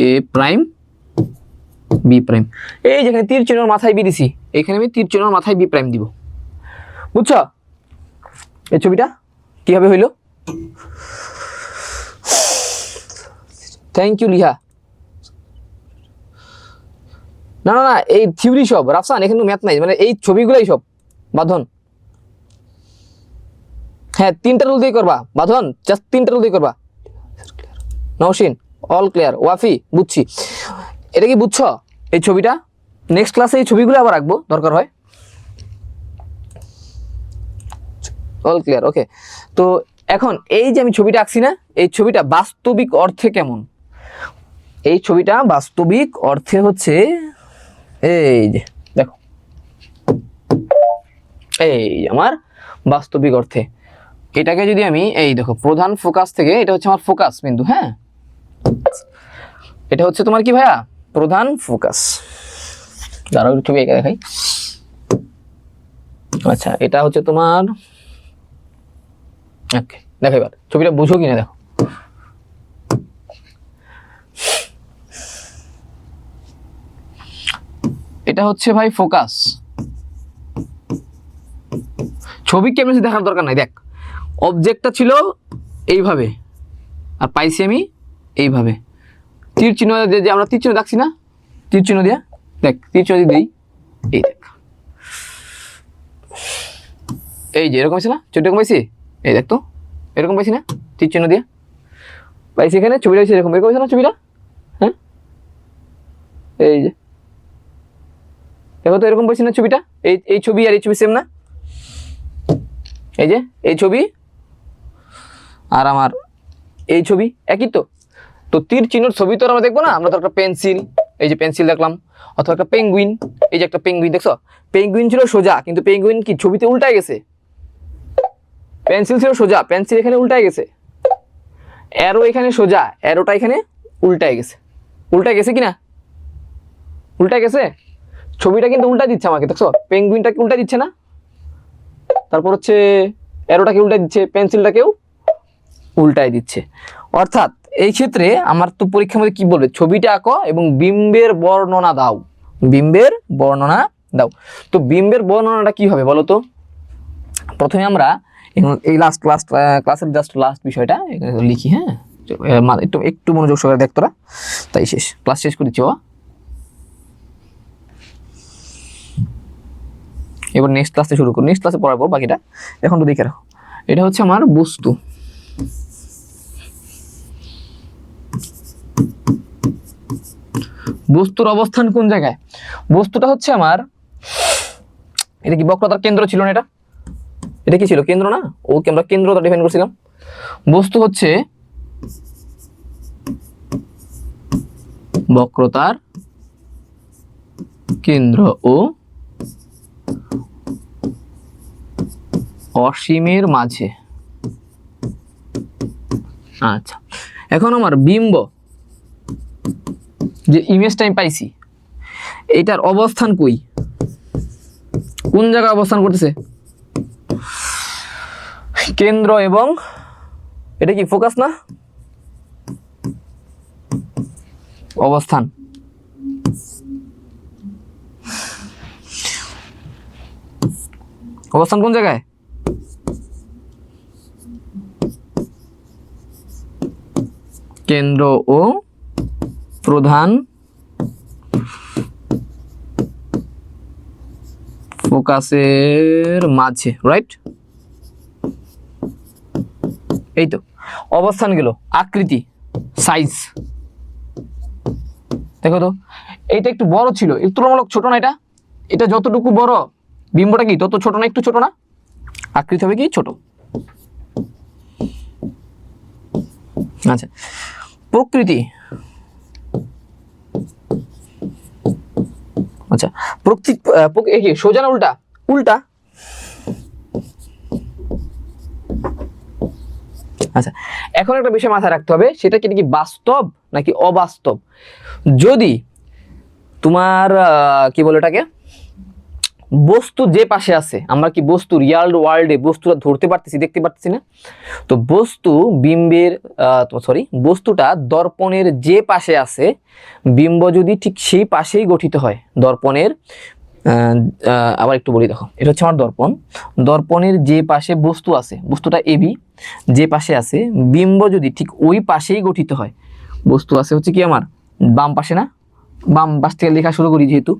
এ প্রাইম বি প্রাইম। এই যেখানে তীর চিহ্নের মাথায় বি দিছি, এখানে আমি তীর চিহ্নের মাথায় বি প্রাইম দিব, বুঝছো। এই ছবিটা কিভাবে হইলো, থ্যাংক ইউ লিহা। না এই থিওরি সব রাফসান, এখানে ম্যাথ নাই, মানে এই ছবিগুলাই সব বাঁধন। হ্যাঁ 3টা রুল দিয়ে করবা বাঁধন, জাস্ট 3টা রুল দিয়ে করবা। নওশিন অল ক্লিয়ার, ওয়াফি বুঝছি। এটা কি বুঝছো এই ছবিটা, নেক্সট ক্লাসে এই ছবিগুলো আবার রাখবো দরকার হয়। অল ক্লিয়ার, ওকে। তো এখন এই যে আমি ছবিটা আঁকছি না, এই ছবিটা বাস্তবিক অর্থে কেমন, এই ছবিটা বাস্তবিক অর্থে হচ্ছে এই যে দেখো, এই আমার বাস্তবিক অর্থে এটাকে যদি আমি এই দেখো প্রধান ফোকাস থেকে, এটা হচ্ছে আমার ফোকাস বিন্দু, হ্যাঁ এটা হচ্ছে তোমার কি ভাইয়া প্রধান ফোকাস। দাঁড়াও ছবি এঁকে দেখাই। আচ্ছা এটা হচ্ছে তোমার, ওকে দেখো এবার ছবিটা বুঝো কিনা দেখো। এটা হচ্ছে ভাই ফোকাস। ছবি কেমন দেখার দরকার নাই, দেখ অবজেক্টটা ছিল এইভাবে আর পাইছি আমি এইভাবে। তীর চিহ্ন দিয়ে, যে আমরা তীর চিহ্ন দেখছি না, তীর চিহ্ন দিয়া দেখ, তীর চিহ্ন দিয়ে দিই, এই দেখ এই যে এরকম আছে না, ছবিটা এরকম পাইছি, এই দেখ তো এরকম পাইছি না, তীর চিহ্ন দিয়ে পাইছি এখানে, ছবিটা হচ্ছে এরকম, এরকম আছে না ছবিটা, হ্যাঁ এই যে দেখো তো এরকম পাইছি না ছবিটা, এই ছবি আর এই ছবি সেম না, এই যে এই ছবি আর আমার এই ছবি একই তো। তো তীর চিহ্নর ছবি তো আমরা দেখবো না, আমরা তো একটা পেন্সিল, এই যে পেন্সিল দেখলাম, অথবা একটা পেঙ্গুইন, এই যে একটা পেঙ্গুইন দেখছো, পেঙ্গুইন ছিল সোজা কিন্তু পেঙ্গুইন কি ছবিতে উল্টায় গেছে, পেন্সিল ছিল সোজা, পেন্সিল এখানে উল্টায় গেছে, অ্যারো এখানে সোজা, অ্যারোটা এখানে উল্টায় গেছে, উল্টায় গেছে কিনা, উল্টায় গেছে, ছবিটা কিন্তু উল্টা দিচ্ছে আমাকে, দেখছো পেঙ্গুইনটাকে উল্টা দিচ্ছে না, তারপর হচ্ছে অ্যারোটাকে উল্টায় দিচ্ছে, পেন্সিলটাকেও উল্টায় দিচ্ছে। অর্থাৎ এই ক্ষেত্রে আমার তো পরীক্ষার মধ্যে কি বলবে, ছবিটা আঁকো এবং বিম্বের বর্ণনা দাও, বিম্বের বর্ণনা দাও। তো বিম্বের বর্ণনাটা কি হবে বলো তো? প্রথমে আমরা এই ক্লাসের জাস্ট লাস্ট বিষয়টা লিখি, হ্যাঁ একটু একটু মনোযোগ সহকারে দেখ তোরা, তাই শেষ ক্লাস শেষ করে দিচ্ছি বাবা। এবার নেক্সট ক্লাসে শুরু করো, নেক্সট ক্লাসে পড়াবো বাকিটা, এখন তো দেখে রাখো। এটা হচ্ছে আমার বস্তু, বস্তুর অবস্থান কোন জায়গায়? বস্তুটা হচ্ছে আমার, এটা কি বক্রতার কেন্দ্র ছিল না, এটা কি ছিল কেন্দ্র না, ওকে আমরা কেন্দ্রটা ডিফাইন করছিলাম। বস্তু হচ্ছে বক্রতার কেন্দ্র ও অসীমের মাঝে। আচ্ছা এখন আমার বিম্ব যে ইমেজটা আমি পাইছি, এটার অবস্থান কই, কোন জায়গায় অবস্থান করতেছে? কেন্দ্র এবং এটা কি ফোকাস না, অবস্থান, অবস্থান কোন জায়গায়? কেন্দ্র ও প্রধান ফোকাসের মাঝে, রাইট? এই তো অবস্থান গেল, আকৃতি সাইজ দেখো তো, এইটা একটু বড় ছিল, একটু তুলনামূলক ছোট না, এটা এটা যতটুকু বড় বিম্বটা কি তত ছোট না, একটু ছোট না, আকৃতি হবে কি ছোট। আচ্ছা প্রকৃতি, আচ্ছা প্রকৃতি সোজা না উল্টা? উল্টা। আচ্ছা এখন একটা বিষয় মাথায় রাখতে হবে, সেটা কি বাস্তব নাকি অবাস্তব। যদি তোমার কি বলে এটাকে, বস্তু যে পাশে আছে, আমরা কি বস্তু রিয়াল ওয়ার্ল্ডে বস্তুটা ধরতে পারতেছি, দেখতে পারতেছি না, তো বস্তু বিম্বের বস্তুটা দর্পণের যে পাশে আছে, বিম্ব যদি ঠিক সেই পাশেই গঠিত হয়, দর্পণের আবার একটু বলি দেখো, এটা হচ্ছে আমার দর্পণ, দর্পণের যে পাশে বস্তু আছে, বস্তুটা এবি যে পাশে আছে, বিম্ব যদি ঠিক ওই পাশেই গঠিত হয়, বস্তু আছে হচ্ছে কি আমার বাম পাশে না, বাম পাশ থেকে লেখা শুরু করি যেহেতু,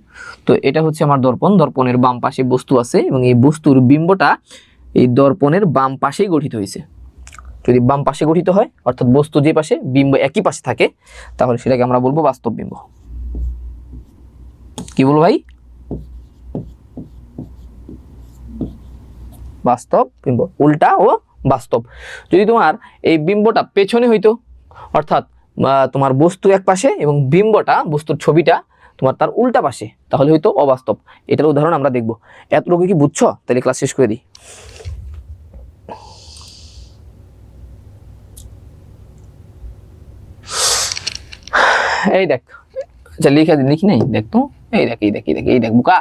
তো এটা হচ্ছে আমার দর্পণ, দর্পণের বাম পাশে বস্তু আছে এবং এই বস্তুর বিম্বটা এই দর্পণের বাম পাশেই গঠিত হয়েছে। যদি বাম পাশে গঠিত হয় অর্থাৎ বস্তু যে পাশে বিম্ব একই পাশে থাকে, তাহলে সেটাকে আমরা বলবো বাস্তব বিম্ব। কি বলবো ভাই? বাস্তব বিম্ব, উল্টা ও বাস্তব। যদি তোমার এই বিম্বটা পেছনে হইতো, অর্থাৎ তোমার বস্তু এক পাশে এবং বিম্বটা বস্তুর ছবিটা তোমার তার উল্টা পাশে, তাহলে হয়তো অবাস্তব। এটার উদাহরণ আমরা দেখব। এতটুকু কি বুঝছো? তাহলে ক্লাস শেষ করে দিই। এই দেখ আচ্ছা লিখি নাই, দেখ তো, এই দেখ এই দেখ এই দেখ এই দেখ বুকা,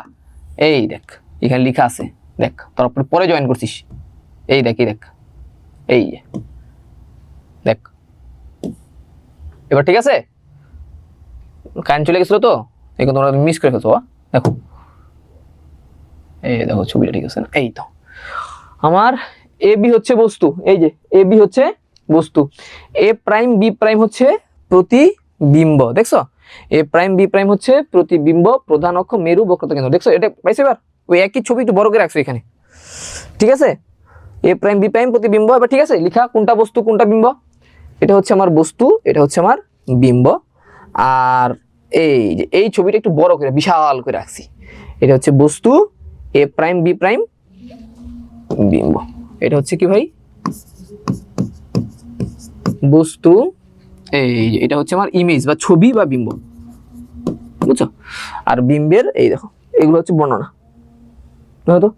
এই দেখ এখানে লেখা আছে, দেখ তারপরে পরে জয়েন করছিস, এই দেখ এই দেখ, এই দেখ এবার ঠিক আছে। কারেন্ট চলে গেছিল তো, এখন তোমরা মিস করে ফেলছো। দেখো এই দেখো ছবিটা ঠিক আছে না, এই তো আমার এ বি হচ্ছে বস্তু, এই যে এ বি হচ্ছে বস্তু, এ প্রাইম বি প্রাইম হচ্ছে প্রতিবিম্ব, দেখছো এ প্রাইম বি প্রাইম হচ্ছে প্রতিবিম্ব, প্রধান অক্ষ, মেরু, বক্রতা কেন্দ্র, দেখছো এটা পাইছো। এবার ওই একই ছবি একটু বড় করে রাখছো এখানে, ঠিক আছে। এ প্রাইম বি প্রাইম প্রতিবিম্ব, এবার ঠিক আছে লিখা কোনটা বস্তু কোনটা বিম্ব। এটা হচ্ছে আমার বস্তু, এটা হচ্ছে আমার বিম্ব। আর এই যে এই ছবিটা একটু বড় করে বিশাল করে রাখছি, এটা হচ্ছে বস্তু, এ প্রাইম বি প্রাইম বিম্ব। এটা হচ্ছে কি ভাই বস্তু, এই এটা হচ্ছে আমার ইমেজ বা ছবি বা বিম্ব, বুঝছো। আর বিম্বের এই দেখো এগুলো হচ্ছে বর্ণনা। তো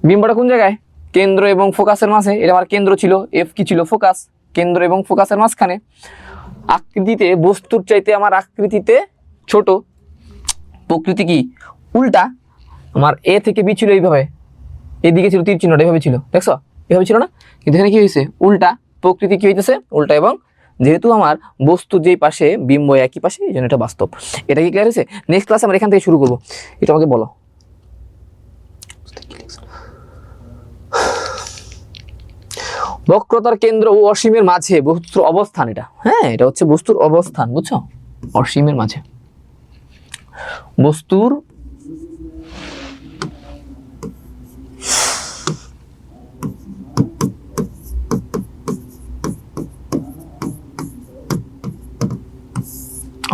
বিম্বটা কোন জায়গায়, কেন্দ্র এবং ফোকাসের মাঝে, এটা আমার কেন্দ্র ছিল, এফ কি ছিল ফোকাস, কেন্দ্র এবং ফোকাসের মাঝখানে। আকৃতিতে বস্তুর চাইতে আমার আকৃতিতে ছোট, প্রকৃতি কি উল্টা, আমার এ থেকে বি ছিল এইভাবে, এদিকে ছিল তীর চিহ্নটা এইভাবে ছিল, দেখছো এভাবে ছিল না, কিন্তু এখানে কি হয়েছে উল্টা, প্রকৃতি কি হইতেছে উল্টা, এবং যেহেতু আমার বস্তু যেই পাশে বিম্ব একই পাশে, এই জন্য এটা বাস্তব। এটা কি ক্লিয়ার হয়েছে? নেক্সট ক্লাসে আমরা এখান থেকে শুরু করবো, এটা আমাকে বলো। বক্রতার কেন্দ্র ও অসীমের মাঝে বস্তুর অবস্থান, এটা হ্যাঁ এটা হচ্ছে বস্তুর অবস্থান, বুঝছো, অসীমের মাঝে বস্তুর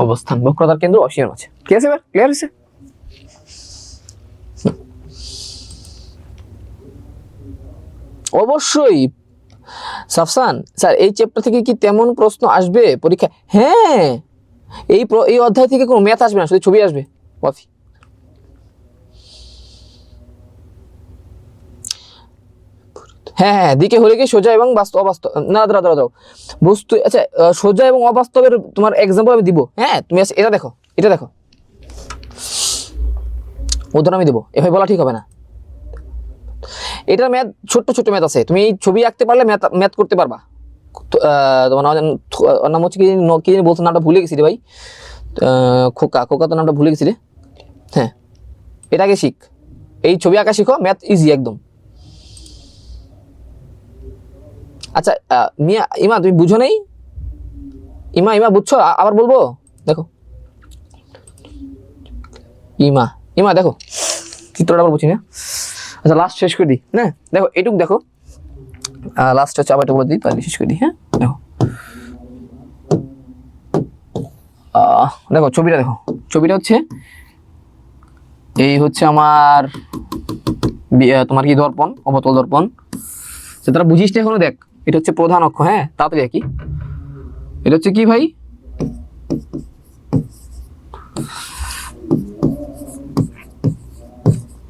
অবস্থান, বক্রতার কেন্দ্র অসীমের মাঝে। ঠিক আছে, এবার ক্লিয়ার হয়েছে? অবশ্যই সাফসান স্যার, এই চ্যাপ্টার থেকে কি তেমন প্রশ্ন আসবে পরীক্ষা? হ্যাঁ, এই অধ্যায় থেকে কোনো ম্যাথ আসবে না, শুধু ছবি আসবে। কফি হ্যাঁ দিকে হলে কি সোজা এবং বাস্তব অবাস্তব, না দাঁড়াও বস্তু, আচ্ছা সোজা এবং অবাস্তবের তোমার এক্সাম্পল আমি দিব। হ্যাঁ তুমি এটা দেখো, এটা দেখো উদাহরণ আমি দেবো, এভাবে বলা ঠিক হবে না। এটা ম্যাথ ছোট্ট ছোট্ট ম্যাথ আছে, তুমি ছবি আঁকতে পারলে ম্যাথ করতে পারবা। তোমার নাম হচ্ছে কি বলছো, নামটা ভুলে গেছি রে ভাই, খোকা তো নামটা ভুলে গেছি রে। হ্যাঁ এটাকে শিখ, এই ছবি আঁকা শিখো, ম্যাথ ইজি একদম। আচ্ছা ইমা তুমি বুঝো নেই, ইমা বুঝছো, আবার বলবো, দেখো ইমা দেখো চিত্রটা আবার বুঝি না। আচ্ছা লাস্ট শেষ করে দিই, হ্যাঁ দেখো এটুক দেখো, লাস্ট হচ্ছে আবার বলে দিই তাহলে শেষ করে দিই। হ্যাঁ দেখো দেখো ছবিটা দেখো, ছবিটা হচ্ছে এই হচ্ছে আমার তোমার কি দর্পণ, অবতল দর্পণ, সেটা বুঝিস না এখনো। দেখ এটা হচ্ছে প্রধান অক্ষ, হ্যাঁ তাড়াতাড়ি একই, এটা হচ্ছে কি ভাই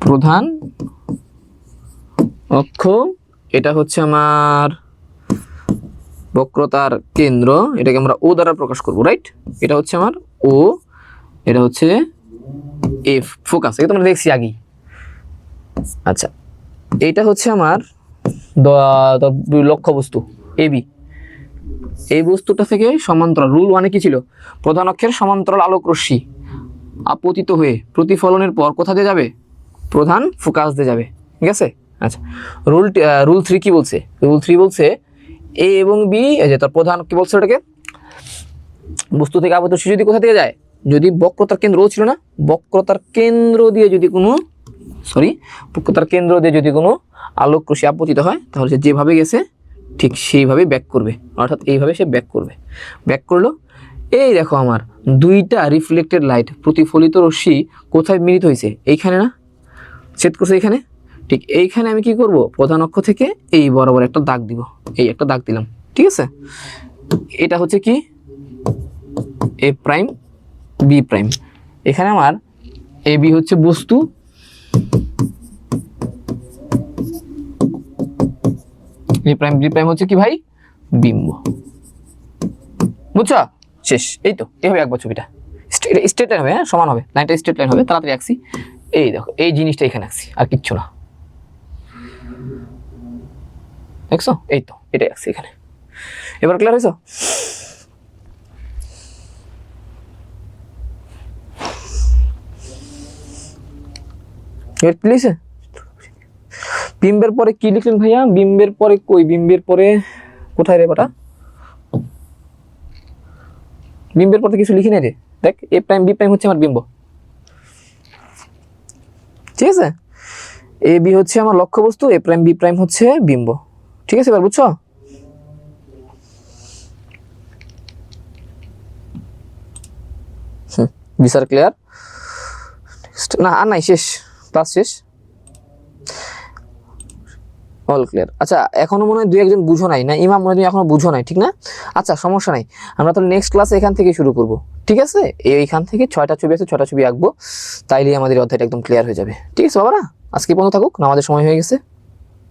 প্রধান অক্ষ, এটা হচ্ছে আমার বক্রতার কেন্দ্র, এটাকে আমরা ও দ্বারা প্রকাশ করব, রাইট। এটা হচ্ছে আমার ও, এটা হচ্ছে এফ ফোকাস, এটা তোমরা দেখছি আগেই। আচ্ছা এইটা হচ্ছে আমার লক্ষ্য বস্তু এবি, এই বস্তুটা থেকে সমান্তরাল, রুল ওয়ানে কি ছিল, প্রধান অক্ষের সমান্তরাল আলোক রশ্মি আপতিত হয়ে প্রতিফলনের পর কোথা দিয়ে যাবে, প্রধান ফোকাস দিয়ে যাবে, ঠিক আছে। আচ্ছা রুল 3 কি বলছে, রুল 3 বলছে এ এবং বি, এই যে তার প্রধান কি বলছে ওটাকে, বস্তু থেকে আপতিত রশ্মি যদি কোথা থেকে যায়, যদি বক্রতার কেন্দ্র ছিল না, বক্রতার কেন্দ্র দিয়ে যদি কোনো আলোক রশ্মি আপতিত হয়, তাহলে সে যেভাবে গেছে ঠিক সেইভাবে ব্যাক করবে, অর্থাৎ এইভাবে সে ব্যাক করবে। ব্যাক করলো, এই দেখো আমার দুইটা রিফ্লেক্টেড লাইট প্রতিফলিত রশ্মি কোথায় মিলিত হয়েছে, এইখানে না, ছেদ করছে এইখানে, ঠিক এইখানে আমি কি করব, প্রধান অক্ষ থেকে এই বরাবর একটা দাগ দিব, এই একটা দাগ দিলাম, ঠিক আছে। এটা হচ্ছে কি এ প্রাইম বি প্রাইম, এখানে আমার এ বি হচ্ছে বস্তু, এ প্রাইম বি প্রাইম হচ্ছে কি ভাই বিম্ব, বুঝছো, শেষ। এই তো এভাবে একবার ছবিটা স্ট্রেট লাইন হবে, হ্যাঁ সমান হবে, লাইনটা স্ট্রেট লাইন হবে, তাড়াতাড়ি আঁকছি। এই দেখো এই জিনিসটা এখানে আঁকছি, আর কিচ্ছু না, দেখছো? এই তো এটাই আঁকছি এখানে। এবার ক্লিয়ার হয়েছে? প্লিজ বিম্বের পরে কি লিখলেন ভাইয়া? বিম্বের পরে কই? বিম্বের পরে কোথায় রে বাটা? বিম্বের পরে কিছু লিখি নাই রে, দেখ এ প্রাইম বি প্রাইম হচ্ছে আমার বিম্ব, ঠিক আছে? এ বি হচ্ছে আমার লক্ষ্যবস্তু, এ প্রাইম বি প্রাইম হচ্ছে বিম্ব, ঠিক আছে? এবার বুঝছো? বিচার ক্লিয়ার? না আর নাই, শেষ, ক্লাস শেষ, অল ক্লিয়ার। আচ্ছা এখনো মনে হয় দুই একজন বুঝো নাই, না ইমাম মনে হয় এখনো বুঝো নাই, ঠিক না? আচ্ছা সমস্যা নাই, আমরা তাহলে নেক্সট ক্লাসে এখান থেকে শুরু করব, ঠিক আছে? এইখান থেকে 6টা ছবি আছে, 6টা ছবি আঁকবো, তাইলেই আমাদের অধ্যায়টা একদম ক্লিয়ার হয়ে যাবে, ঠিক আছে বাবারা? আজকে পর্যন্ত থাকুক, আমাদের সময় হয়ে গেছে।